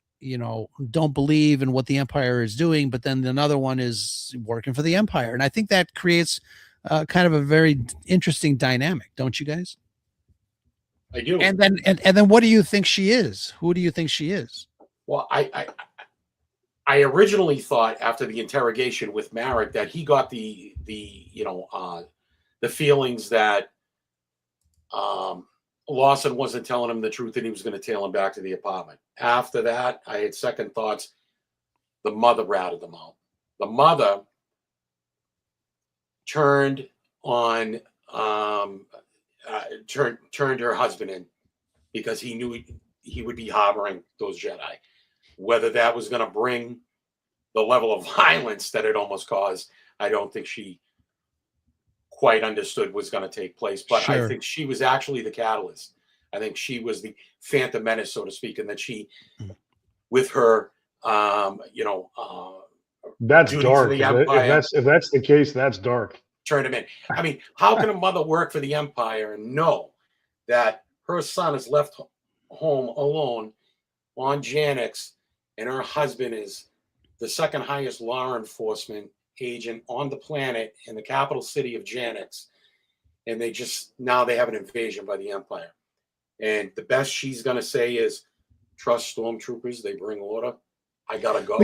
don't believe in what the Empire is doing, but then another one is working for the Empire. And I think that creates kind of a very interesting dynamic, don't you guys?
I do.
And then what do you think she is? Who do you think she is?
Well, I originally thought after the interrogation with Marek that he got the feelings that Lawson wasn't telling him the truth and he was going to tail him back to the apartment. After that, I had second thoughts. The mother ratted them out. The mother turned on turned her husband in because he knew he would be harboring those Jedi. Whether that was going to bring the level of violence that it almost caused, I don't think she quite understood was going to take place. But
Sure.
I think she was actually the catalyst. I think she was the Phantom Menace, so to speak, and that she, with her,
That's
duty
dark.
to the Empire,
If that's the case, that's dark.
turned him in. I mean, how can a mother work for the Empire and know that her son is left home alone on Janix, and her husband is the second highest law enforcement agent on the planet in the capital city of Janix, and they have an invasion by the Empire, and the best she's going to say is, "Trust stormtroopers; they bring order. I gotta go."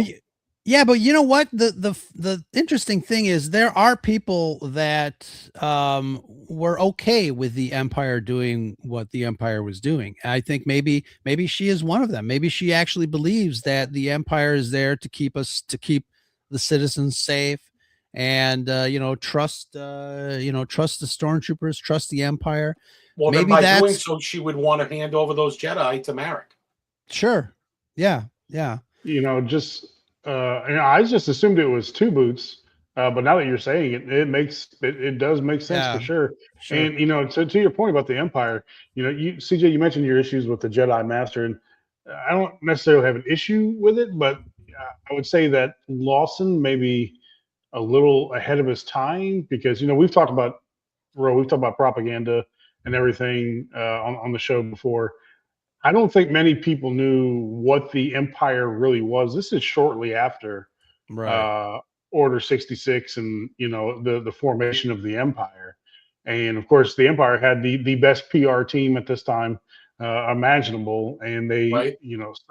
Yeah, but you know what? The interesting thing is there are people that were okay with the Empire doing what the Empire was doing. I think maybe she is one of them. Maybe she actually believes that the Empire is there to keep the citizens safe, and trust the stormtroopers, trust the Empire.
Well,
Maybe
then by
that's
doing so, she would want to hand over those Jedi to Marek.
sure. Yeah.
I just assumed it was two boots, but now that you're saying it, it does make sense for sure.
Sure.
And so to your point about the Empire, CJ, you mentioned your issues with the Jedi Master, and I don't necessarily have an issue with it, but I would say that Lawson maybe a little ahead of his time because we've talked about propaganda and everything on the show before. I don't think many people knew what the Empire really was. This is shortly after
Right.
uh, Order 66 and the formation of the Empire. And of course, the Empire had the best PR team at this time imaginable, and they
Right.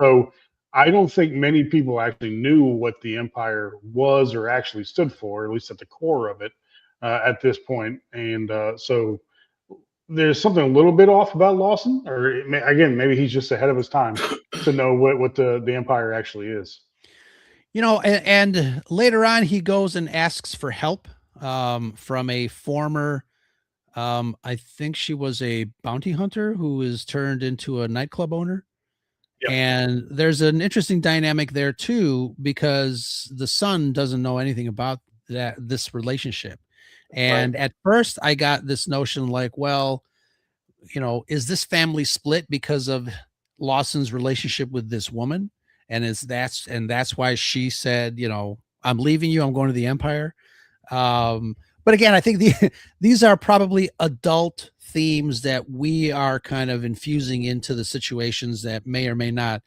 so I don't think many people actually knew what the Empire was or actually stood for, at least at the core of it at this point. And so there's something a little bit off about Lawson, or again, maybe he's just ahead of his time to know what the Empire actually is.
And later on, he goes and asks for help from a former, I think she was a bounty hunter who is turned into a nightclub owner.
Yep.
And there's an interesting dynamic there too, because the son doesn't know anything about this relationship. And
Right.
at first I got this notion like, well, is this family split because of Lawson's relationship with this woman? And that's why she said, I'm leaving you, I'm going to the Empire. But again, I think these are probably adult themes that we are kind of infusing into the situations that may or may not,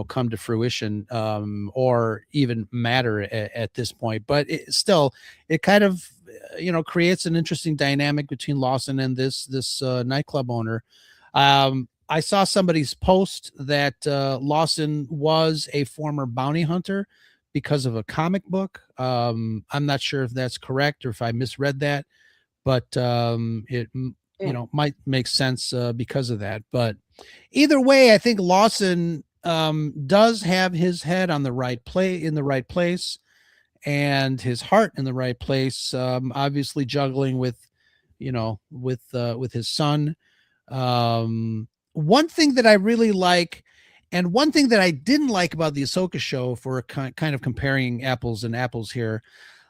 come to fruition, or even matter at this point. But it kind of, creates an interesting dynamic between Lawson and this nightclub owner. I saw somebody's post that Lawson was a former bounty hunter because of a comic book. I'm not sure if that's correct or if I misread that, but it might make sense because of that. But either way, I think Lawson does have his head on the right in the right place, and his heart in the right place. Obviously, juggling with his son. One thing that I really like, and one thing that I didn't like about the Ahsoka show, for kind of comparing apples and apples here,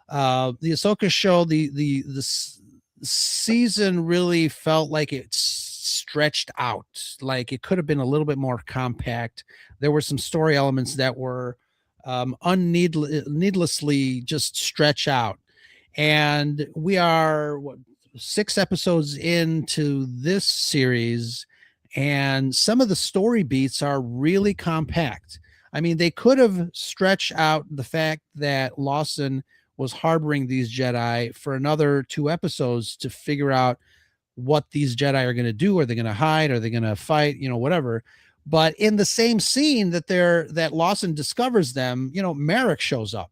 the Ahsoka show, the season really felt like it stretched out. Like it could have been a little bit more compact. There were some story elements that were needlessly just stretch out. And we are 6 episodes into this series, and some of the story beats are really compact. I mean, they could have stretched out the fact that Lawson was harboring these Jedi for another 2 episodes to figure out what these Jedi are going to do. Are they going to hide? Are they going to fight? Whatever. But in the same scene that Lawson discovers them, Merrick shows up,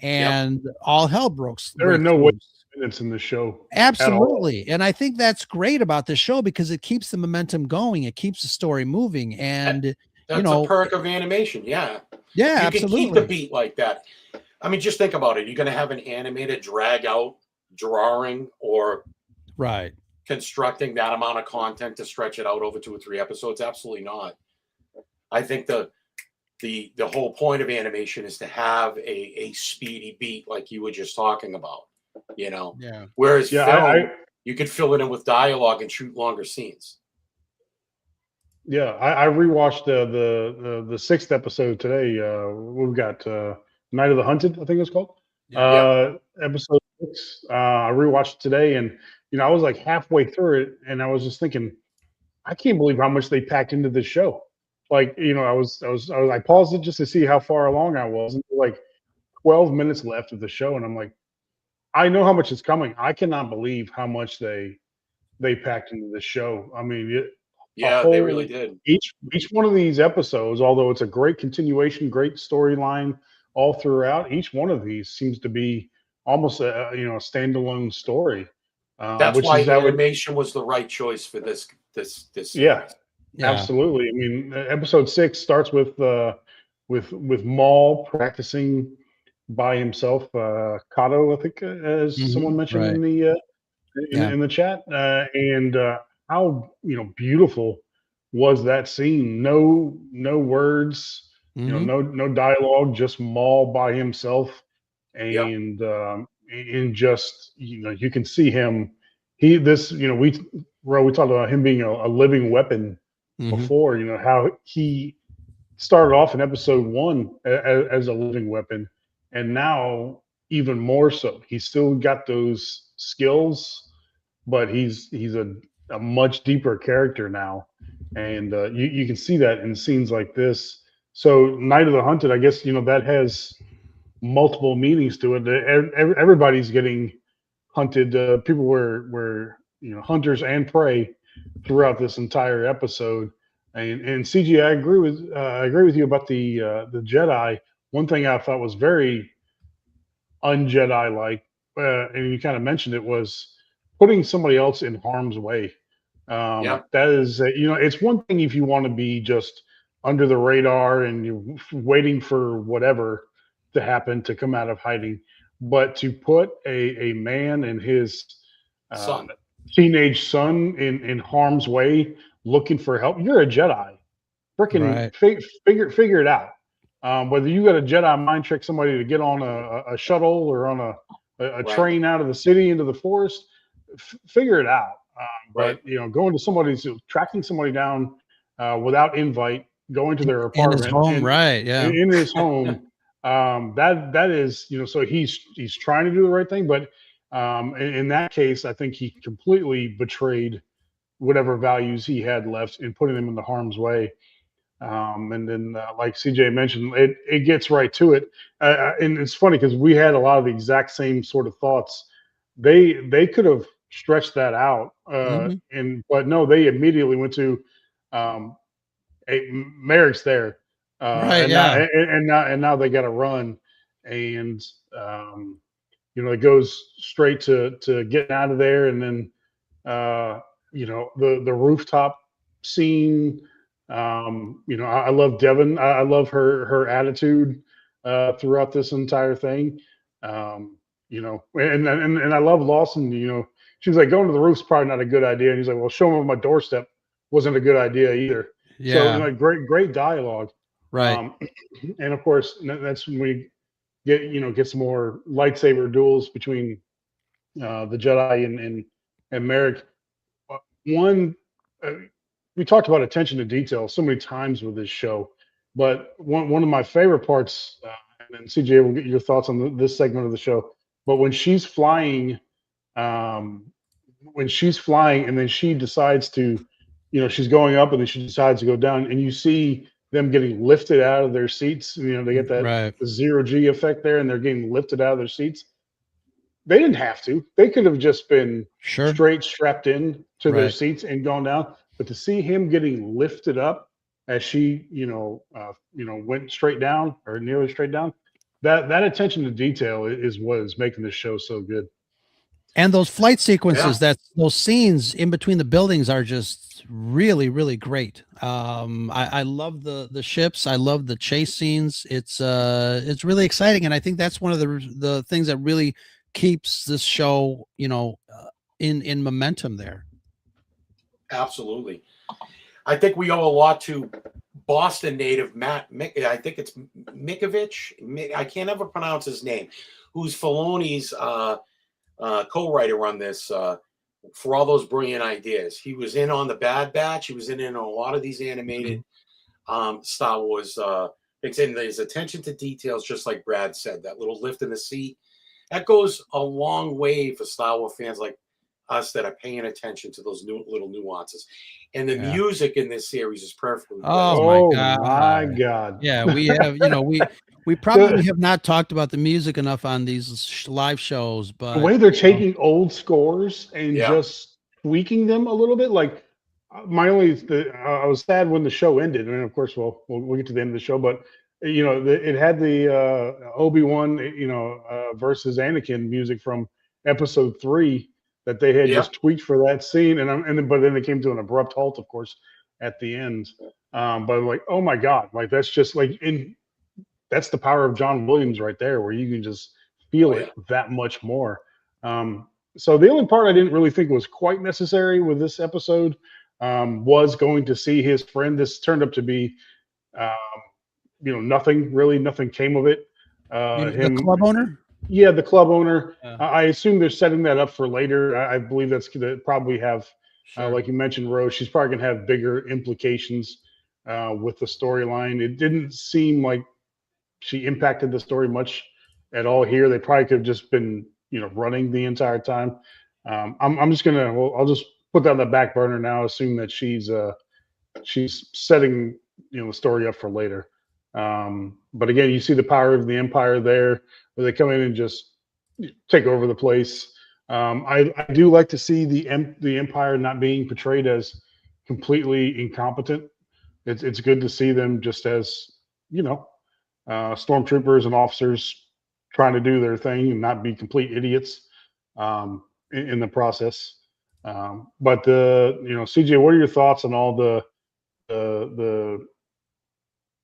and all hell breaks
There are no
loose.
minutes in the show.
Absolutely. And I think that's great about the show because it keeps the momentum going. It keeps the story moving. And
That's a perk of animation. Yeah.
Yeah,
You
absolutely.
can keep the beat like that. I mean, just think about it. You're going to have an animated drag out drawing or
right
constructing that amount of content to stretch it out over 2 or 3 episodes. Absolutely not. I think the whole point of animation is to have a speedy beat like you were just talking about,
Yeah.
Whereas film,
I
you could fill it in with dialogue and shoot longer scenes.
Yeah, I rewatched the 6th episode today. We've got Night of the Hunted, I think it's called. Episode 6. I rewatched it today, and I was like halfway through it, and I was just thinking, I can't believe how much they packed into this show. Like, I paused it just to see how far along I was, and like 12 minutes left of the show, and I'm like, I know how much is coming. I cannot believe how much they packed into this show. I mean,
they really did.
Each one of these episodes, although it's a great continuation, great storyline all throughout, each one of these seems to be almost a standalone story.
That's why animation was the right choice for this
yeah,
Yeah.
absolutely. I mean, episode 6 starts with Maul practicing by himself. Kato, I think, as someone mentioned
right.
in the in the chat, and how beautiful was that scene? No words, no dialogue, just Maul by himself, and just you can see him. We talked about him being a living weapon before. How he started off in episode 1 as a living weapon, and now even more so. He's still got those skills, but he's a much deeper character now, and you can see that in scenes like this. So Night of the Hunted, I guess that has multiple meanings to it. Everybody's getting hunted. People were hunters and prey throughout this entire episode. And CG, I agree with you about the Jedi. One thing I thought was very un-Jedi like, and you kind of mentioned it, was putting somebody else in harm's way.
Yeah.
That is, it's one thing if you want to be just under the radar and you're waiting for whatever to happen to come out of hiding, but to put a man and his
Son.
teenage son in harm's way, looking for help. You're a Jedi. Freaking
Right.
figure it out. Whether you got a Jedi mind trick somebody to get on a shuttle or on a
Right.
train out of the city into the forest, figure it out.
Right.
But going to somebody's, tracking somebody down without invite, going to their
In his
apartment
home,
and
right? Yeah.
in his home, that is, so he's trying to do the right thing, but in that case, I think he completely betrayed whatever values he had left in putting them in the harm's way. And then, like CJ mentioned, it gets right to it, and it's funny because we had a lot of the exact same sort of thoughts. They could have stretched that out,
Mhm.
but no, they immediately went to, um, hey, Merrick's there,
Right.
and now
Yeah.
and now they got to run, and it goes straight to getting out of there, and then the rooftop scene. I love Devin. I love her attitude throughout this entire thing. And I love Lawson. She was like, going to the roof's probably not a good idea, and he's like, well, show him on my doorstep wasn't a good idea either. So
Yeah.
great dialogue.
Right.
Um, and of course, that's when we get some more lightsaber duels between the Jedi and Merrick. One, uh, we talked about attention to detail so many times with this show, but one of my favorite parts, and then CJ will get your thoughts on this segment of the show. But um, when she's flying, and then she decides to, she's going up, and then she decides to go down, and you see them getting lifted out of their seats. They get that
Right.
the zero G effect there, and they're getting lifted out of their seats. They didn't have to. They could have just been
Sure.
straight strapped in to their
Right.
seats and gone down. But to see him getting lifted up as she, went straight down or nearly straight down, that attention to detail is what is making this show so good.
And those flight
Yeah.
sequences, those scenes in between the buildings are just really, really great. I love the ships. I love the chase scenes. It's really exciting, and I think that's one of the things that really keeps this show, in momentum there.
Absolutely. I think we owe a lot to Boston native Matt. I think it's Mikovich. I can't ever pronounce his name. Who's Filoni's co-writer on this for all those brilliant ideas. He was in on the Bad Batch. He was in on a lot of these animated Star Wars things. And his attention to details, just like Brad said, that little lift in the seat, that goes a long way for Star Wars fans like us that are paying attention to those little nuances. And the music in this series is perfectly
Oh
placed.
my
my God.
Yeah, we have, we probably have not talked about the music enough on these live shows,
The
but
way they're taking old scores and
Yeah.
just tweaking them a little bit, like I was sad when the show ended, and of course we'll get to the end of the show, but it had the Obi-Wan versus Anakin music from episode 3 that they had
Yeah.
just tweaked for that scene, but then it came to an abrupt halt, of course, at the end. But like, oh my God, like that's just like that's the power of John Williams right there, where you can just feel
Oh,
it that much more. So the only part I didn't really think was quite necessary with this episode was going to see his friend. This turned up to be, nothing came of it.
the club owner.
Yeah, the club owner.
Yeah.
I assume they're setting that up for later. I believe that's going to probably have,
Sure.
like you mentioned, Rose. She's probably going to have bigger implications with the storyline. It didn't seem like she impacted the story much at all here. They probably could have just been, running the entire time. I'm just gonna. Well, I'll just put that on the back burner now. Assume that she's setting the story up for later. But again, you see the power of the Empire there, where they come in and just take over the place. I do like to see the Empire not being portrayed as completely incompetent. It's good to see them just as stormtroopers and officers trying to do their thing and not be complete idiots in the process. But CJ, what are your thoughts on all the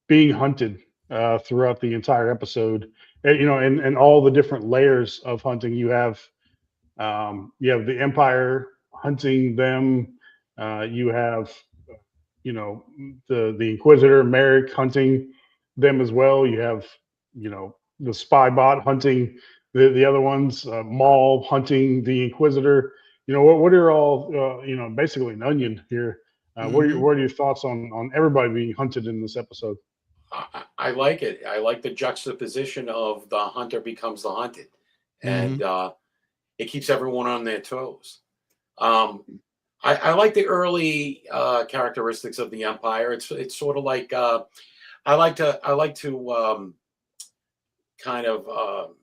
being hunted throughout the entire episode? And all the different layers of hunting. You have the Empire hunting them. You have the Inquisitor Merrick hunting them as well. You have the spy bot hunting the other ones. Maul hunting the Inquisitor. What are all basically an onion here. What are your thoughts on everybody being hunted in this episode?
I like it. I like the juxtaposition of the hunter becomes the hunted, and it keeps everyone on their toes. I like the early characteristics of the Empire. It's sort of like I like to kind of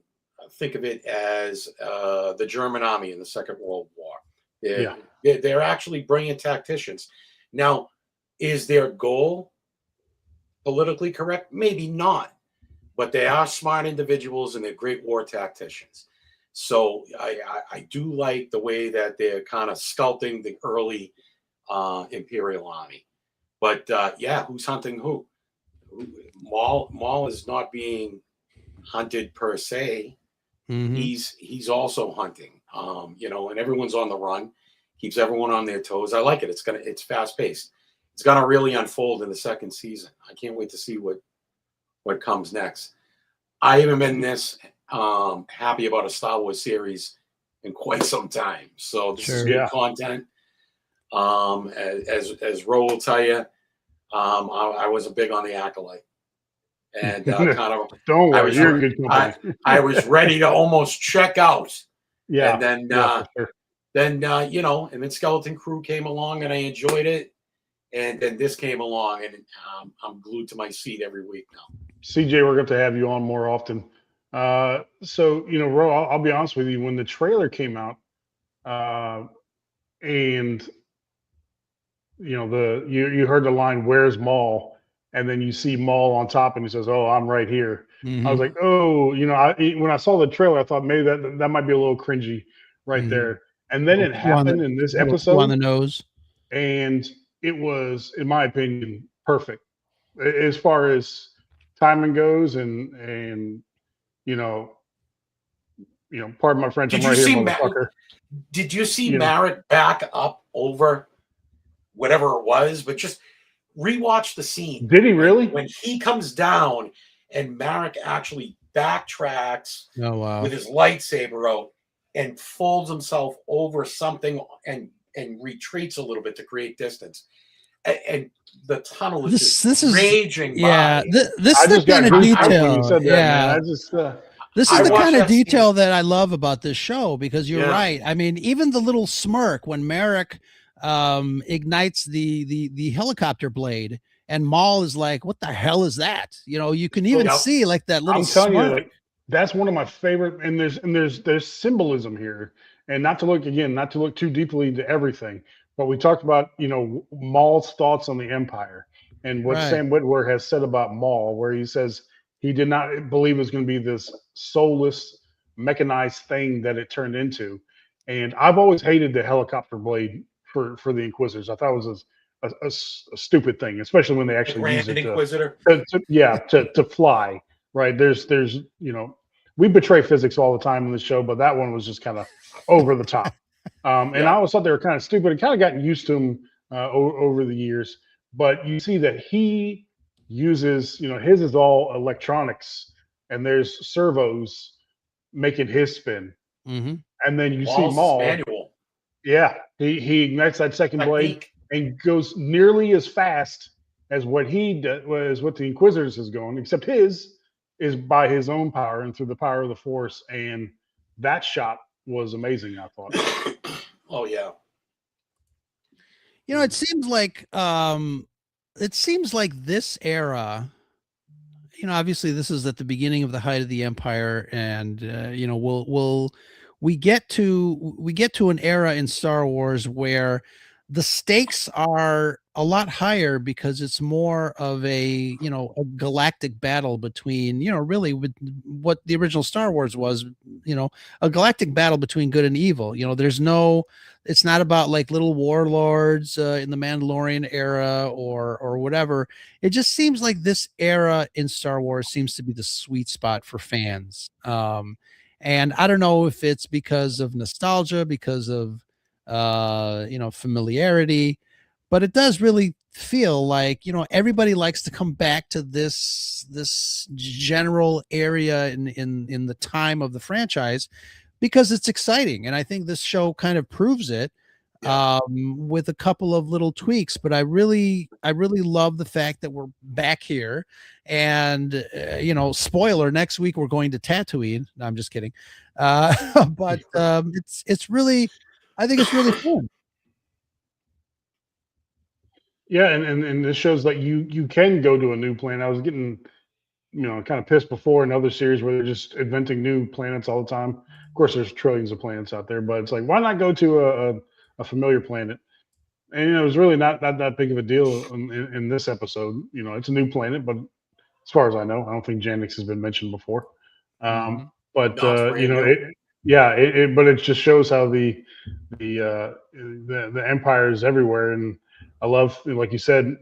think of it as the German army in the Second World War. They're actually brilliant tacticians. Now, is their goal politically correct? Maybe not, but they are smart individuals and they're great war tacticians. So I do like the way that they're kind of sculpting the early Imperial army. But who's hunting who? Maul is not being hunted per se. He's also hunting. And everyone's on the run, keeps everyone on their toes. I like it. It's fast paced. It's gonna really unfold in the second season. I can't wait to see what comes next. I haven't been this happy about a Star Wars series in quite some time. So this is good content. As Ro will tell you, I wasn't big on the Acolyte, and kind of
don't worry, you're good company.
I was ready to almost check out.
Yeah,
and then and then Skeleton Crew came along, and I enjoyed it. And then this came along, and I'm glued to my seat every week now.
CJ, we're going to have you on more often. So Ro, I'll be honest with you. When the trailer came out, and you heard the line, "Where's Maul?" and then you see Maul on top, and he says, "Oh, I'm right here." I was like, "Oh, when I saw the trailer, I thought maybe that might be a little cringy right there." And then it happened in this episode
on the nose,
and it was, in my opinion, perfect as far as timing goes, and pardon my French, I'm right here, motherfucker.
Did you see Merritt back up over whatever it was? But just rewatch the scene.
Did he really?
When he comes down and Merrick actually backtracks with his lightsaber out and folds himself over something and retreats a little bit to create distance. And the tunnel is just raging by.
This is the kind of detail. This is the kind of detail that I love about this show, because you're right. I mean, even the little smirk when Merrick ignites the helicopter blade, and Maul is like, "What the hell is that?" You can even see like that little.
I'm telling
smirk.
you, that's one of my favorite. And there's symbolism here, and not to look too deeply into everything. But we talked about, Maul's thoughts on the Empire and what Sam Witwer has said about Maul, where he says he did not believe it was going to be this soulless, mechanized thing that it turned into. And I've always hated the helicopter blade for the Inquisitors. I thought it was a stupid thing, especially when they actually use it to fly. Right? There's we betray physics all the time in the show, but that one was just kind of over the top. And I always thought they were kind of stupid. And kind of gotten used to them over the years. But you see that he uses, his is all electronics, and there's servos making his spin. And then you see Maul.
Manual.
Yeah, he ignites that second blade and goes nearly as fast as what he was, what the Inquisitors is going, except his is by his own power and through the power of the Force. And that shot was amazing, I thought.
Oh yeah.
You know, it seems like this era, you know, obviously this is at the beginning of the height of the Empire, and you know, we get to an era in Star Wars where the stakes are a lot higher because it's more of a, you know, a galactic battle between, you know, really with what the original Star Wars was, you know, a galactic battle between good and evil. You know, it's not about like little warlords in the Mandalorian era or whatever. It just seems like this era in Star Wars seems to be the sweet spot for fans. And I don't know if it's because of nostalgia, because of you know, familiarity, but it does really feel like, you know, everybody likes to come back to this general area in the time of the franchise because it's exciting. And I think this show kind of proves it.
Yeah.
With a couple of little tweaks, but I really love the fact that we're back here. And you know, spoiler: next week we're going to Tatooine. No, I'm just kidding. But it's really, I think it's really fun.
Yeah, and this shows that you can go to a new planet. I was getting, you know, kind of pissed before in other series where they're just inventing new planets all the time. Of course, there's trillions of planets out there, but it's like, why not go to a familiar planet? And you know, it was really not that big of a deal in this episode. You know, it's a new planet, but as far as I know, I don't think Janix has been mentioned before. But
No, it's
you
brand
know,
new.
but it just shows how the empire is everywhere, and I love, like you said,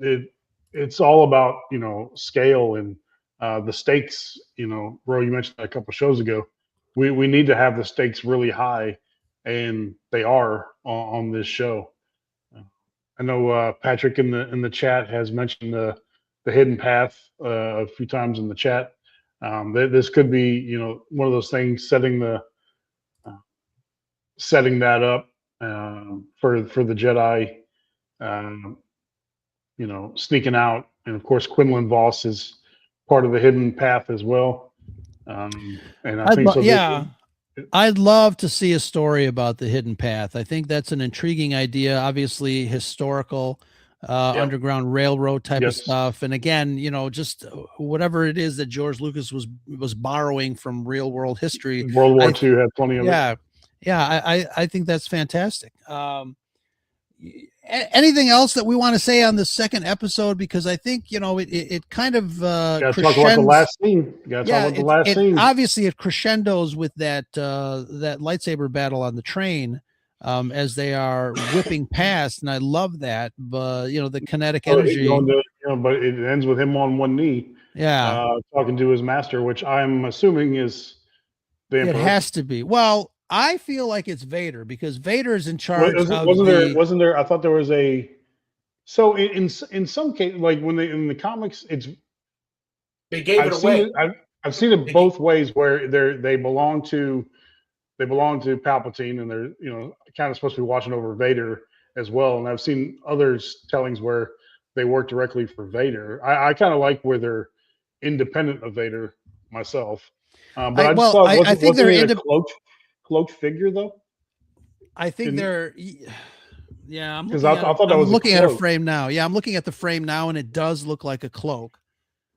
it's all about, you know, scale and the stakes. You know, Ro, you mentioned that a couple shows ago. We need to have the stakes really high, and they are on this show. I know Patrick in the chat has mentioned the hidden path a few times in the chat. This could be, you know, one of those things setting that up for the Jedi, you know, sneaking out, and of course Quinlan Voss is part of the hidden path as well. And I think so.
Yeah. I'd love to see a story about the hidden path. I think that's an intriguing idea, obviously historical, underground railroad type of stuff. And again, you know, just whatever it is that George Lucas was borrowing from real world history.
World War II had plenty of it.
Yeah. I think that's fantastic. Anything else that we want to say on the second episode? Because I think, you know, it kind of
talk about the last scene. Talk about the last scene.
Obviously it crescendos with that lightsaber battle on the train as they are whipping past, and I love that. But you know, the kinetic energy.
But it ends with him on one knee. Talking to his master, which I'm assuming is the Emperor.
It has to be. Well, I feel like it's Vader because Vader is in charge.
Wasn't there? I thought there was a. So in some case, like when in the comics,
they gave it away.
I've seen it both ways where they belong to Palpatine, and they're, you know, kind of supposed to be watching over Vader as well. And I've seen others tellings where they work directly for Vader. I kind of like where they're independent of Vader myself. But I think they're a cloaked figure though.
I think they're. Yeah, I'm
looking
at a frame now. Yeah, I'm looking at the frame now, and it does look like a cloak.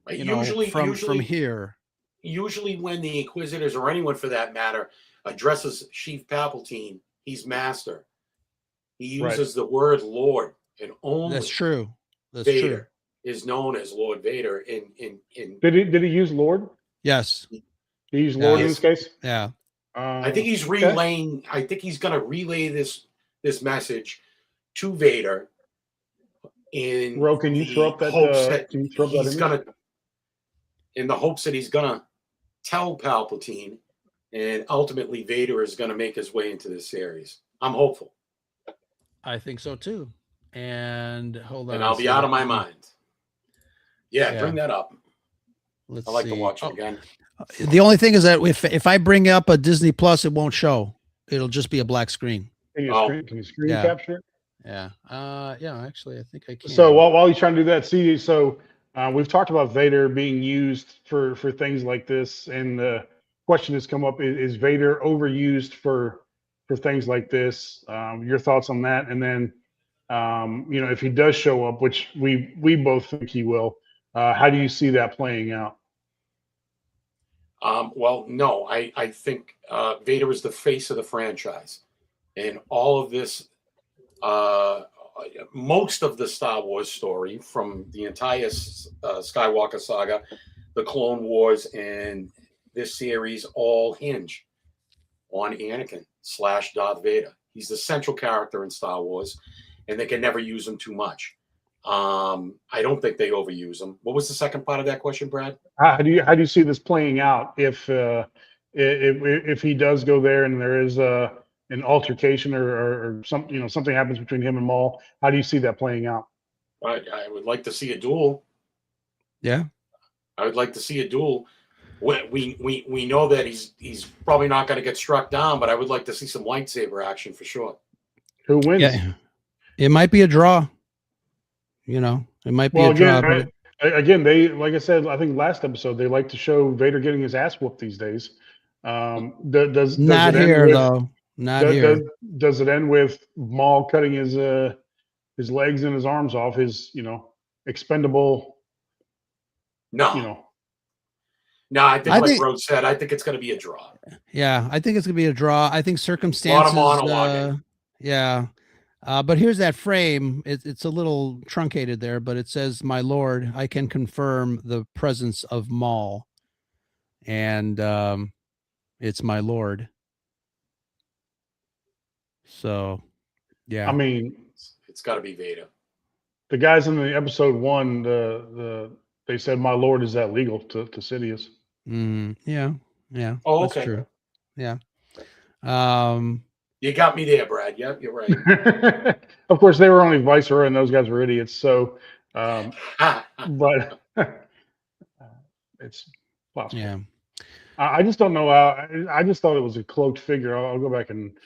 Usually from here.
Usually, when the Inquisitors or anyone for that matter addresses Sheev Palpatine, he's master. He uses the word Lord, and only
that's true.
Vader is known as Lord Vader. In
did he use Lord?
Yes,
he used Lord in this case.
Yeah.
I think he's relaying. I think he's going to relay this message to Vader. In
Ro, can you throw up that?
In the hopes that he's going to tell Palpatine, and ultimately Vader is going to make his way into this series. I'm hopeful.
I think so too. And hold on.
And I'll be out of my mind. Yeah, bring that up. I like to watch it again.
The only thing is that if I bring up a Disney Plus, it won't show. It'll just be a black screen.
Can you screen capture it?
Yeah. Yeah. Actually, I think I can.
So while you're trying to do that, see, so we've talked about Vader being used for things like this, and the question has come up: is Vader overused for things like this? Your thoughts on that? And then, if he does show up, which we both think he will, how do you see that playing out?
Well, no, I think Vader is the face of the franchise, and all of this. Most of the Star Wars story from the entire Skywalker saga, the Clone Wars, and this series all hinge on Anakin / Darth Vader. He's the central character in Star Wars, and they can never use him too much. I don't think they overuse him. What was the second part of that question, Brad?
How do you see this playing out if he does go there and there is an altercation or something happens between him and Maul? How do you see that playing out?
I would like to see a duel.
Yeah.
I would like to see a duel. We know that he's probably not going to get struck down, but I would like to see some lightsaber action for sure.
Who wins?
Yeah. It might be a draw. It might be a draw.
Again, they, like I said, I think last episode, they like to show Vader getting his ass whooped these days. Does
not
it
here
end with,
though. Not here.
Does it end with Maul cutting his legs and his arms off? His expendable.
No. No, I think Rhodes said, I think it's going to be a draw.
Yeah, I think it's going to be a draw. I think circumstances.
A lot of monologue.
Yeah. But here's that frame. It's a little truncated there, but it says, "My Lord, I can confirm the presence of Maul." And it's my Lord. So, yeah.
I mean,
it's got to be Vader.
The guys in the episode 1, they said, "My Lord, is that legal?" to Sidious.
Yeah.
Oh,
that's
okay.
true. Yeah.
You got me there, Brad. Yep, you're right.
Of course, they were only Viceroy, and those guys were idiots. So, but it's possible.
Yeah.
I just don't know. I just thought it was a cloaked figure. I'll go back and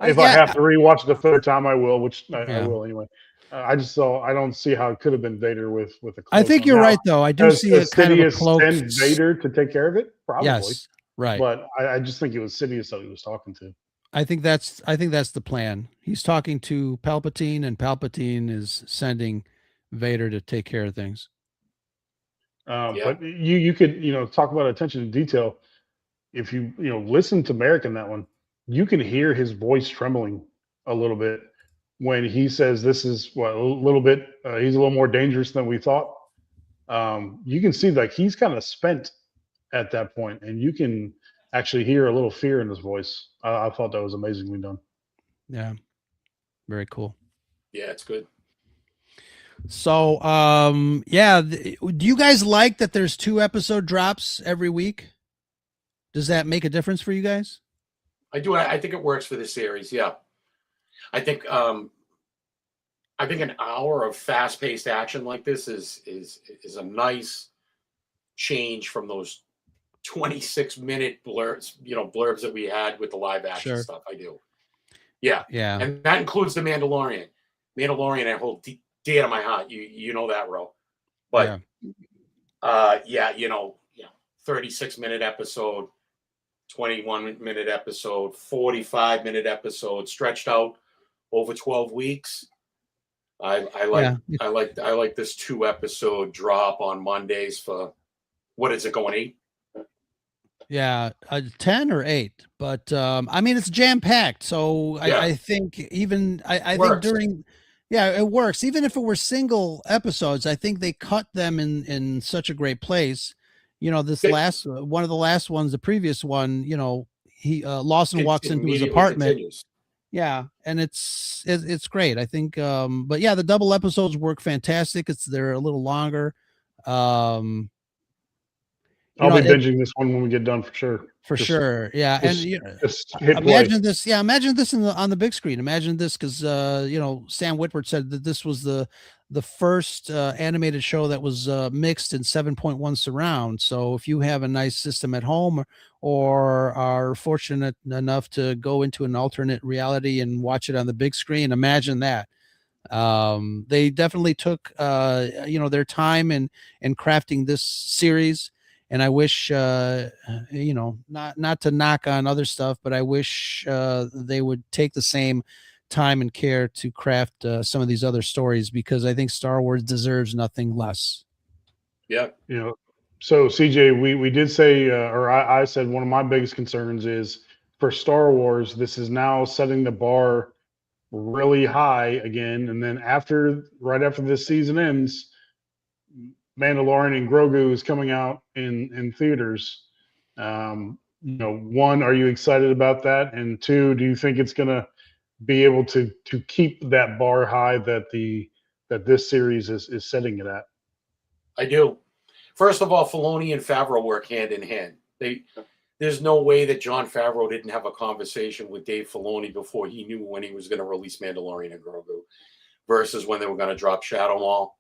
if I have to rewatch it the third time, I will. Which I will anyway. I don't see how it could have been Vader with a cloak.
I think you're right, though. I do see it kind of a cloak.
Send Vader to take care of it, probably.
Yes, right.
But I just think it was Sidious that he was talking to.
I think that's the plan. He's talking to Palpatine, and Palpatine is sending Vader to take care of things.
But you could talk about attention to detail. If you listen to Merrick in that one, you can hear his voice trembling a little bit when he says this is a little bit. He's a little more dangerous than we thought. You can see like he's kind of spent at that point, and you can actually hear a little fear in his voice. I thought that was amazingly done.
Yeah, very cool.
Yeah, it's good.
So, do you guys like that there's 2 episode drops every week? Does that make a difference for you guys?
I do. I think it works for this series. Yeah. I think an hour of fast-paced action like this is a nice change from those 26-minute blurbs that we had with the live action stuff. I do. Yeah. Yeah. And that includes the Mandalorian. I hold dear to my heart. You know that, Ro. But 36-minute episode, 21-minute episode, 45-minute episode, stretched out over 12 weeks. I like this 2-episode drop on Mondays for what is it going 8?
Yeah, 10 or 8, but I mean it's jam packed. So I think even I think during it works. Even if it were single episodes, I think they cut them in such a great place. This last one of the last ones, the previous one, he Lawson walks into his apartment. Continues. Yeah, and it's great. I think but yeah, the double episodes work fantastic. They're a little longer.
I'll be binging this one when we get done for sure.
Sure. Yeah. And imagine this. Yeah. Imagine this on the big screen. Imagine this. Cause Sam Witwer said that this was the first animated show that was mixed in 7.1 surround. So if you have a nice system at home or are fortunate enough to go into an alternate reality and watch it on the big screen, imagine that. They definitely took their time in crafting this series, and I wish not to knock on other stuff, but I wish they would take the same time and care to craft some of these other stories, because I think Star Wars deserves nothing less.
Yeah.
So CJ, we did say, or I said, one of my biggest concerns is for Star Wars, this is now setting the bar really high again, and then right after this season ends, Mandalorian and Grogu is coming out in theaters. One, are you excited about that? And two, do you think it's gonna be able to keep that bar high that this series is setting it at?
I do. First of all, Filoni and Favreau work hand in hand. There's no way that Jon Favreau didn't have a conversation with Dave Filoni before he knew when he was going to release Mandalorian and Grogu versus when they were going to drop Shadow Maul.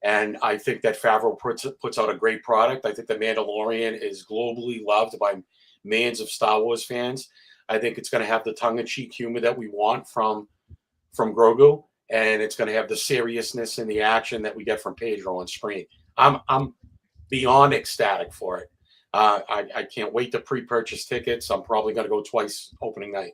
And I think that Favreau puts out a great product. I think the Mandalorian is globally loved by millions of Star Wars fans. I think it's going to have the tongue-in-cheek humor that we want from Grogu, and it's going to have the seriousness and the action that we get from Pedro on screen. I'm beyond ecstatic for it. I can't wait to pre-purchase tickets. I'm probably going to go twice opening night.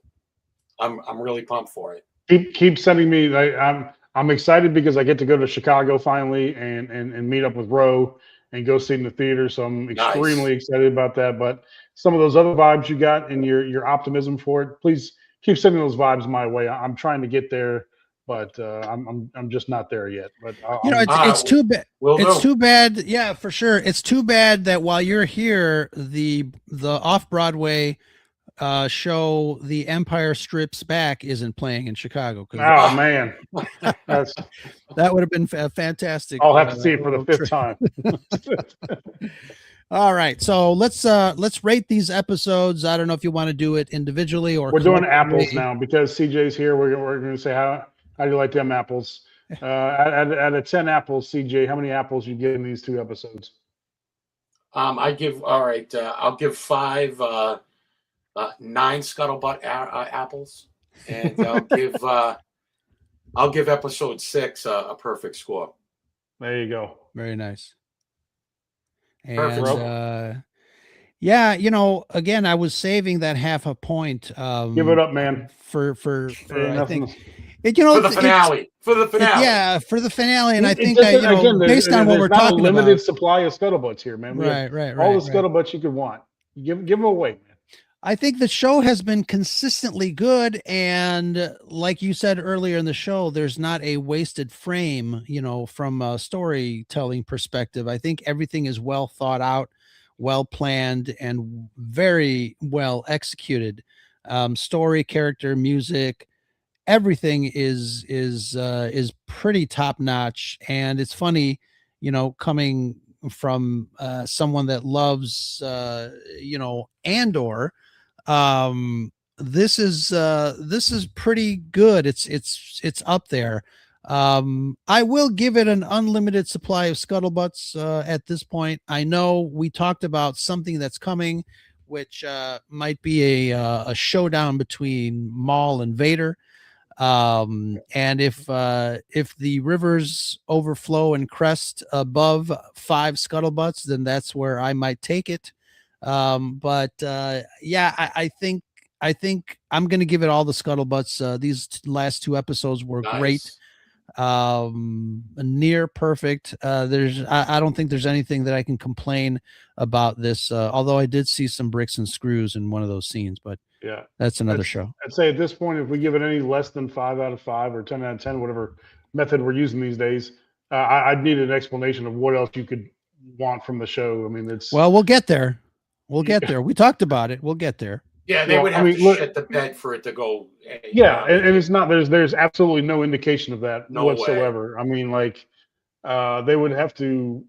I'm really pumped for it.
Keep sending me. I'm excited because I get to go to Chicago finally and meet up with Ro and go see it in the theater. So I'm extremely excited about that. But some of those other vibes you got and your optimism for it, please keep sending those vibes my way. I'm trying to get there, but I'm just not there yet. But
it's too bad. It's too bad. Yeah, for sure. It's too bad that while you're here, the off-Broadway show The Empire Strips Back isn't playing in Chicago.
Oh man,
that would have been fantastic.
I'll have to see it for the fifth time.
All right, so let's rate these episodes. I don't know if you want to do it individually or
we're doing apples now because CJ's here. We're going to say how do you like them apples? Out of 10 apples, CJ, how many apples you get in these two episodes?
I'll give 5 9 scuttlebutt apples, and I'll give episode 6 a perfect score.
There you go.
Very nice.
Perfect.
Yeah, again, I was saving that half a point.
Give it up, man.
For I think
for the finale. For the
finale, and I think that based on what we're talking about,
limited supply of scuttlebutts here, man.
Right.
All the scuttlebutts you could want. Give them away, man.
I think the show has been consistently good, and like you said earlier in the show, there's not a wasted frame, from a storytelling perspective. I think everything is well thought out, well planned, and very well executed. Story, character, music, everything is pretty top notch, and it's funny, coming from someone that loves Andor. This is pretty good. It's up there. I will give it an unlimited supply of scuttlebutts at this point. I know we talked about something that's coming, which might be a showdown between Maul and Vader. And if the rivers overflow and crest above 5 scuttlebutts, then that's where I might take it. I think I'm going to give it all the scuttlebutts. These last 2 episodes were great. Near perfect. I don't think there's anything that I can complain about this. Although I did see some bricks and screws in one of those scenes, but
yeah,
that's another show.
I'd say at this point, if we give it any less than 5 out of 5 or 10 out of 10, whatever method we're using these days, I'd need an explanation of what else you could want from the show. I mean,
we'll get there. We'll get there. We talked about it. We'll get there.
Yeah, they would have to shit the bed for it to go.
Yeah, and it's not. There's absolutely no indication of that whatsoever.
Way.
I mean, like, they would have to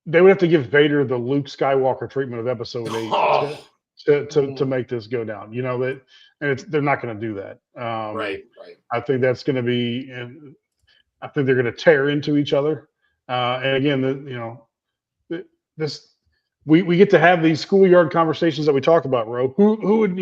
give Vader the Luke Skywalker treatment of Episode 8 to make this go down. They're not going to do that.
Right.
I think that's going to be, and I think they're going to tear into each other. And again, we get to have these schoolyard conversations that we talk about, Ro. Who would,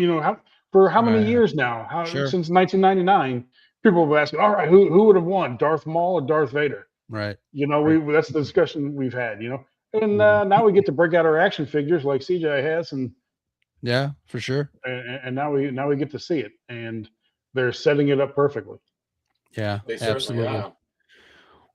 for how many years now? Since 1999, people will ask, all right, who would have won, Darth Maul or Darth Vader?
Right.
You know, that's the discussion we've had. You know, and
Mhm.
now we get to break out our action figures like CJ has,
Yeah, for sure.
and now we get to see it, and they're setting it up perfectly.
Yeah,
They certainly
absolutely.
are.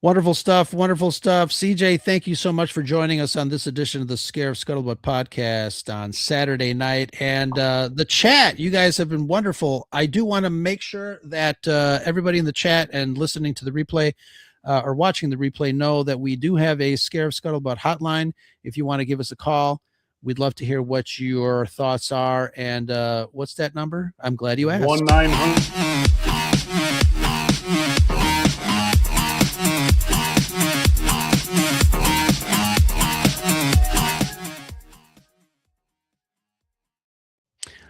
Wonderful stuff. Wonderful stuff. CJ, thank you so much for joining us on this edition of the Scare of Scuttlebutt podcast on Saturday night. And the chat, you guys have been wonderful. I do want to make sure that everybody in the chat and listening to the replay or watching the replay know that we do have a Scare of Scuttlebutt hotline. If you want to give us a call, we'd love to hear what your thoughts are. And what's that number? I'm glad you asked.
1-900.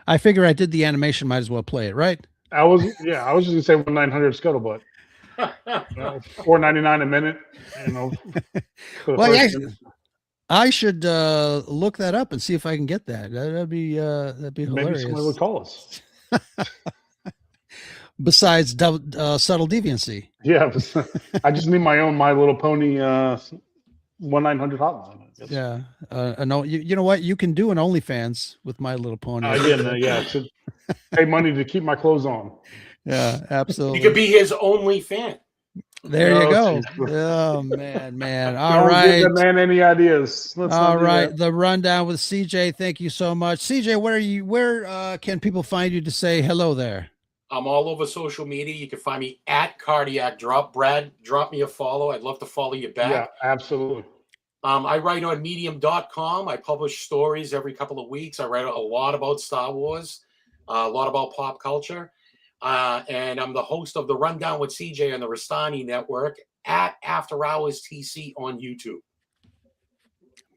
I figure I did the animation, might as well play it, right?
I was just gonna say 1-900 Scuttlebutt. $4.99 a minute. You know.
Well, yeah, I should look that up and see if I can get that. That'd be hilarious.
Maybe someone would call us.
Besides subtle deviancy.
Yeah, I just need my own My Little Pony 1-900 hotline.
Yeah. No, you know what? You can do an OnlyFans with My Little Pony.
Yeah. To pay money to keep my clothes on.
Yeah, absolutely.
You could be his only fan.
There you go.
Jesus.
Oh man.
All
All right.
Give that man any ideas.
All right. The rundown with CJ. Thank you so much. CJ, where can people find you to say hello there?
I'm all over social media. You can find me at Cardiac Drop. Brad, drop me a follow. I'd love to follow you back.
Yeah, absolutely.
I write on medium.com. I publish stories every couple of weeks. I write a lot about Star Wars, a lot about pop culture. And I'm the host of The Rundown with CJ on the Rastani Network at After Hours TC on YouTube.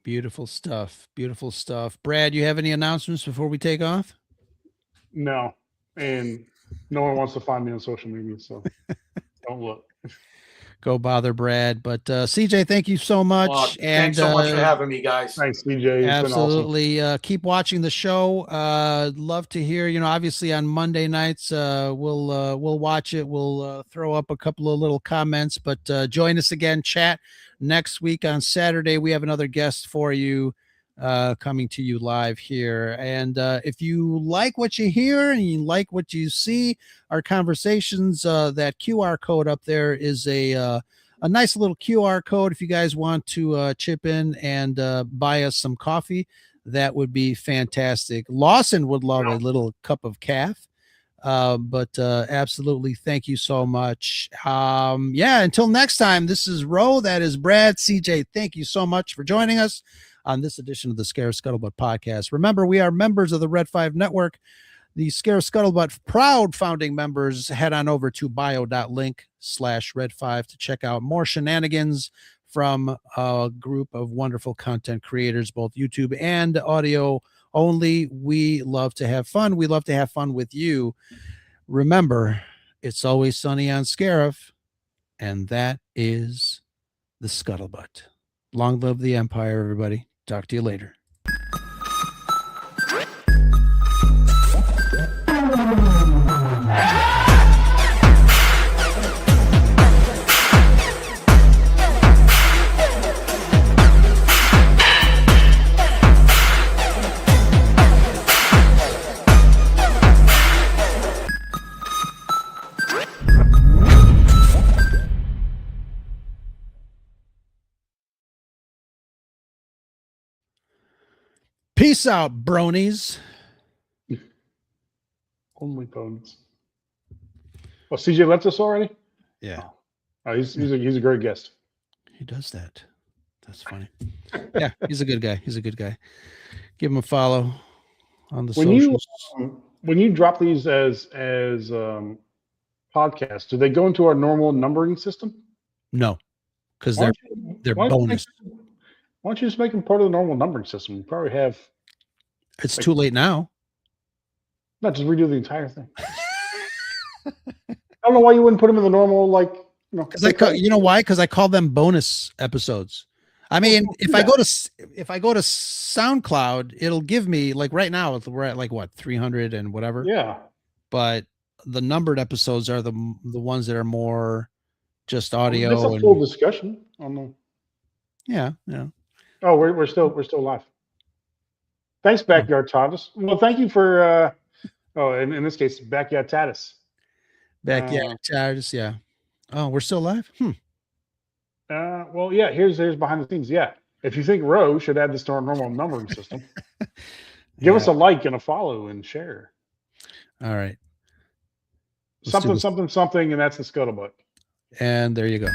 Beautiful stuff. Beautiful stuff. Brad, you have any announcements before we take off?
No. And no one wants to find me on social media, so don't look.
Go bother Brad. But CJ, thank you so much. And
thanks so much for having me, guys.
Thanks, CJ. It's
absolutely.
been awesome.
Keep watching the show. Love to hear, obviously on Monday nights, we'll watch it. We'll throw up a couple of little comments, but join us again, chat next week on Saturday. We have another guest for you coming to you live here. And if you like what you hear and you like what you see, our conversations, that QR code up there is a nice little QR code. If you guys want to chip in and buy us some coffee, that would be fantastic. Lawson would love a little cup of calf. But absolutely, thank you so much. Until next time, this is Ro, that is Brad. CJ, thank you so much for joining us on this edition of the Scare Scuttlebutt podcast. Remember, we are members of the Red 5 Network. The Scare Scuttlebutt proud founding members. Head on over to bio.link/Red5 to check out more shenanigans from a group of wonderful content creators, both YouTube and audio only. We love to have fun. We love to have fun with you. Remember, it's always sunny on Scarif, and that is the Scuttlebutt. Long live the Empire, everybody. Talk to you later. Peace out, bronies.
Only ponies. Oh, CJ left us already?
Yeah.
Oh, he's a great guest.
He does that. That's funny. Yeah, he's a good guy. He's a good guy. Give him a follow on the socials.
When you drop these as podcasts, do they go into our normal numbering system?
No, because they're bonus.
Why don't you just make them part of the normal numbering system? You probably have.
It's too late now.
Not just redo the entire thing. I don't know why you wouldn't put them in the normal,
you know why? Because I call them bonus episodes. I mean, if I go to SoundCloud, it'll give me, like right now we're at like what, 300 and whatever.
Yeah.
But the numbered episodes are the ones that are more just audio.
That's a
and,
full discussion on the.
yeah.
Oh, we're still live. Thanks, Backyard Tatus. Well, thank you for. In this case, Backyard Tatus.
Backyard Tatus. Yeah. Oh, we're still live.
Well, yeah. Here's behind the scenes. Yeah. If you think Roe should add this to our normal numbering system, give us a like and a follow and share.
All right.
Something, and that's the scuttlebutt.
And there you go.